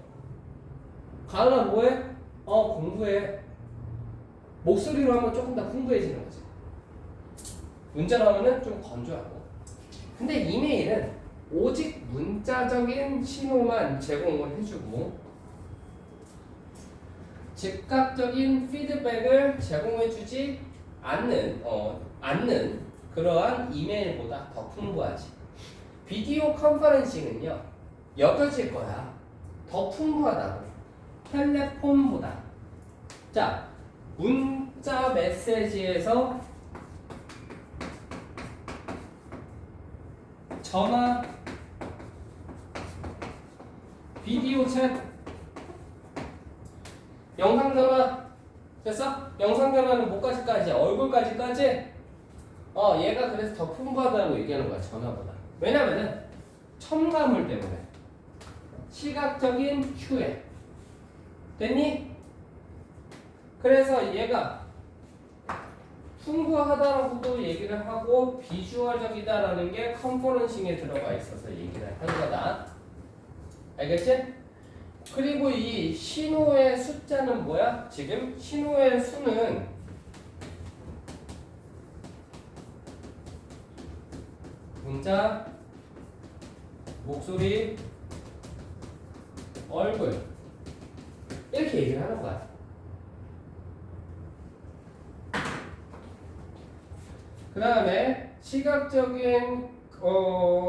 가나 뭐해? 공부해. 목소리로 하면 조금 더 풍부해지는 거지. 문자로 하면은 좀 건조하고. 근데 이메일은 오직 문자적인 신호만 제공을 해주고 즉각적인 피드백을 제공해주지 않는 그러한 이메일보다 더 풍부하지. 비디오 컨퍼런싱은요 여겨질 거야. 더 풍부하다고. 텔레폰보다. 자, 문자 메시지에서 전화, 비디오 챗, 영상 전화 됐어? 영상 전화는 뭐까지까지? 얼굴까지까지? 얘가 그래서 더 풍부하다고 얘기하는 거야 전화보다. 왜냐면은 첨가물 때문에 시각적인 큐에 됐니? 그래서 얘가 풍부하다라고도 얘기를 하고 비주얼적이다라는 게 컨퍼런싱에 들어가 있어서 얘기를 한 거다. 알겠지? 그리고 이 신호의 숫자는 뭐야? 지금 신호의 수는 문자, 목소리, 얼굴 이렇게 얘기를 하는 거야. 그 다음에 시각적인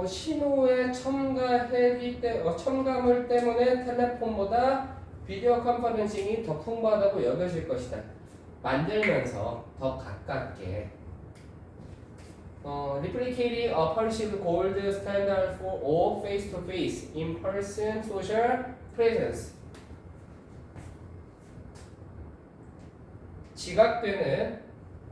신호에 첨가물 때문에 텔레폰보다 비디오 컨퍼런싱이 더 풍부하다고 여겨질 것이다. 만들면서 더 가깝게 replicating a perceived gold standard for all face-to-face, in-person social presence. 지각되는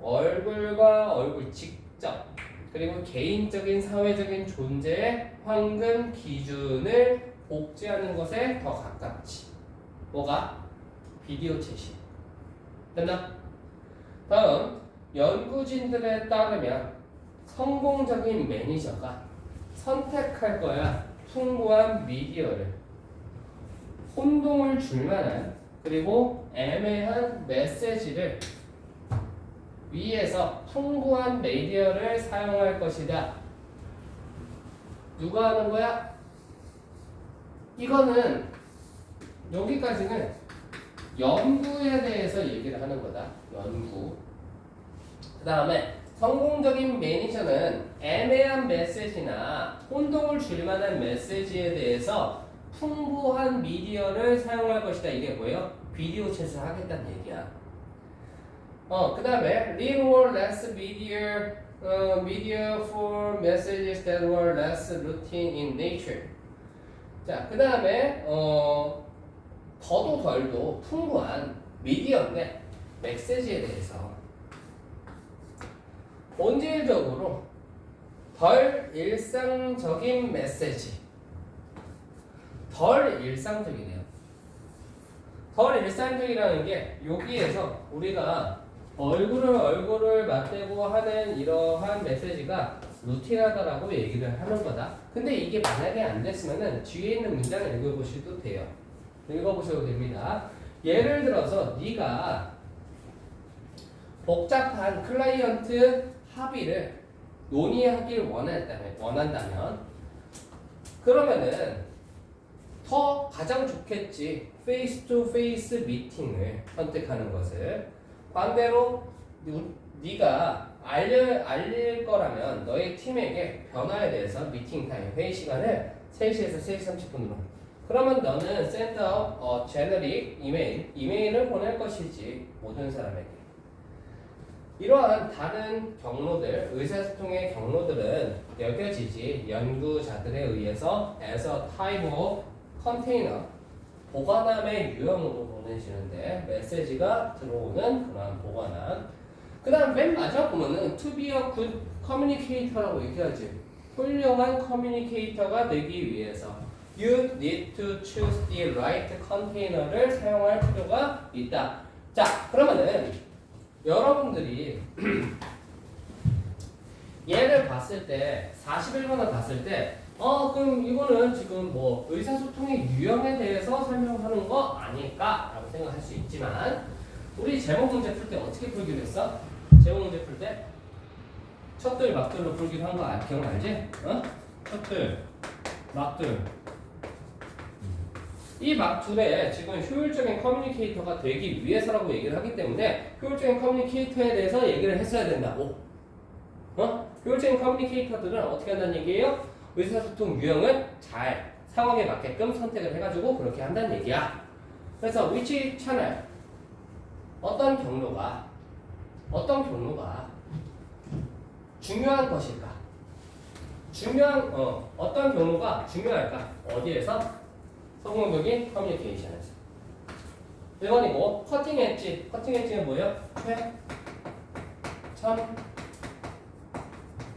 얼굴과 얼굴 직접 그리고 개인적인 사회적인 존재의 황금 기준을 복제하는 것에 더 가깝지. 뭐가? 비디오 채팅. 됐나? 다음 연구진들에 따르면 성공적인 매니저가 선택할 거야. 풍부한 미디어를 혼동을 줄 만한 그리고 애매한 메시지를 위에서 풍부한 미디어를 사용할 것이다. 누가 하는 거야? 이거는 여기까지는 연구에 대해서 얘기를 하는 거다. 연구. 그 다음에 성공적인 매니저는 애매한 메시지나 혼동을 줄 만한 메시지에 대해서 풍부한 미디어를 사용할 것이다. 이게 뭐예요? 비디오 챗을 하겠다는 얘기야. 그 다음에 lean or less media for messages that were less routine in nature. 자, 그 다음에 더도 덜도 풍부한 미디어인데 메시지에 대해서 본질적으로 덜 일상적인 메시지. 덜 일상적이네요. 덜 일상적이라는 게 여기에서 우리가 얼굴을 맞대고 하는 이러한 메시지가 루틴하다라고 얘기를 하는 거다. 근데 이게 만약에 안 됐으면은 뒤에 있는 문장을 읽어보셔도 돼요. 읽어보셔도 됩니다. 예를 들어서 네가 복잡한 클라이언트 합의를 논의하길 원한다면 그러면은 더 가장 좋겠지. 페이스 투 페이스 미팅을 선택하는 것을. 반대로 네가 알릴 거라면 너의 팀에게 변화에 대해서 미팅 타임, 회의 시간을 3시에서 3시 30분으로. 그러면 너는 send out generic 이메일을 보낼 것이지. 모든 사람에게. 이러한 다른 경로들, 의사소통의 경로들은 여겨지지 연구자들에 의해서 as a type of 컨테이너 보관함의 유형으로 보내시는데 메시지가 들어오는 그런 보관함. 그 다음 맨 마지막 보면은 to be a good communicator라고 얘기하지. 훌륭한 커뮤니케이터가 되기 위해서 you need to choose the right container를 사용할 필요가 있다. 자, 그러면은 여러분들이 얘를 봤을 때 41번을 봤을 때 그럼 이거는 지금 뭐 의사소통의 유형에 대해서 설명하는 거 아닐까? 라고 생각할 수 있지만 우리 제목 문제 풀 때 어떻게 풀기로 했어? 제목 문제 풀 때 첫들 막들로 풀기로 한 거 기억나지? 첫들 막들 이 막둘에 지금 효율적인 커뮤니케이터가 되기 위해서라고 얘기를 하기 때문에 효율적인 커뮤니케이터에 대해서 얘기를 했어야 된다고. 효율적인 커뮤니케이터들은 어떻게 한다는 얘기예요? 의사소통 유형을 잘 상황에 맞게끔 선택을 해가지고 그렇게 한다는 얘기야. 그래서 which channel 어떤 경로가 중요한 것일까? 어떤 경로가 중요할까? 어디에서? 성공적인 커뮤니케이션에서. 1번이고 커팅 엣지. 커팅 엣지는 뭐예요?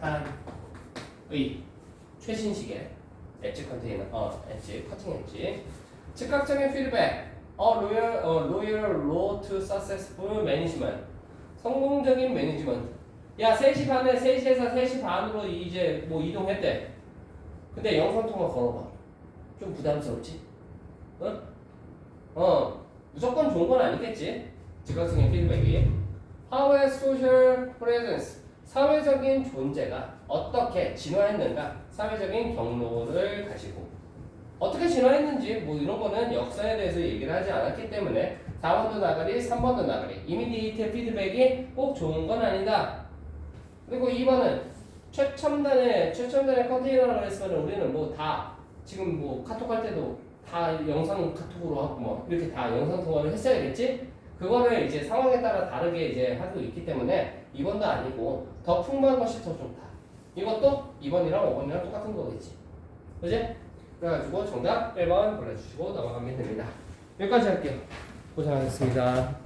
최첨단의 최신식의 엣지 컨테이너. 엣지 커팅 엣지. 즉각적인 피드백. loyal road to successful management. 성공적인 매니지먼트. 야, 3시 반에 3시에서 3시 반으로 이제 뭐 이동했대. 근데 영상통화 걸어봐. 좀 부담스럽지? 무조건 좋은 건 아니겠지? 즉각적인 피드백이. How has social presence? 사회적인 존재가 어떻게 진화했는가? 사회적인 경로를 가지고 어떻게 진화했는지 뭐 이런 거는 역사에 대해서 얘기를 하지 않았기 때문에 4번도 나가리, 3번도 나가리. 이미디에이트 피드백이 꼭 좋은 건 아니다. 그리고 2번은 최첨단의 컨테이너라고 했으면 우리는 뭐 다 지금 뭐 카톡 할 때도 다 영상 카톡으로 하고 뭐 이렇게 다 영상 통화를 했어야겠지? 그거를 이제 상황에 따라 다르게 이제 하고 있기 때문에 2번도 아니고 더 풍부한 것이 더 좋다. 이것도 2번이랑 5번이랑 똑같은 거겠지. 그지? 그래가지고 정답 1번 골라주시고 넘어가면 됩니다. 여기까지 할게요. 고생하셨습니다.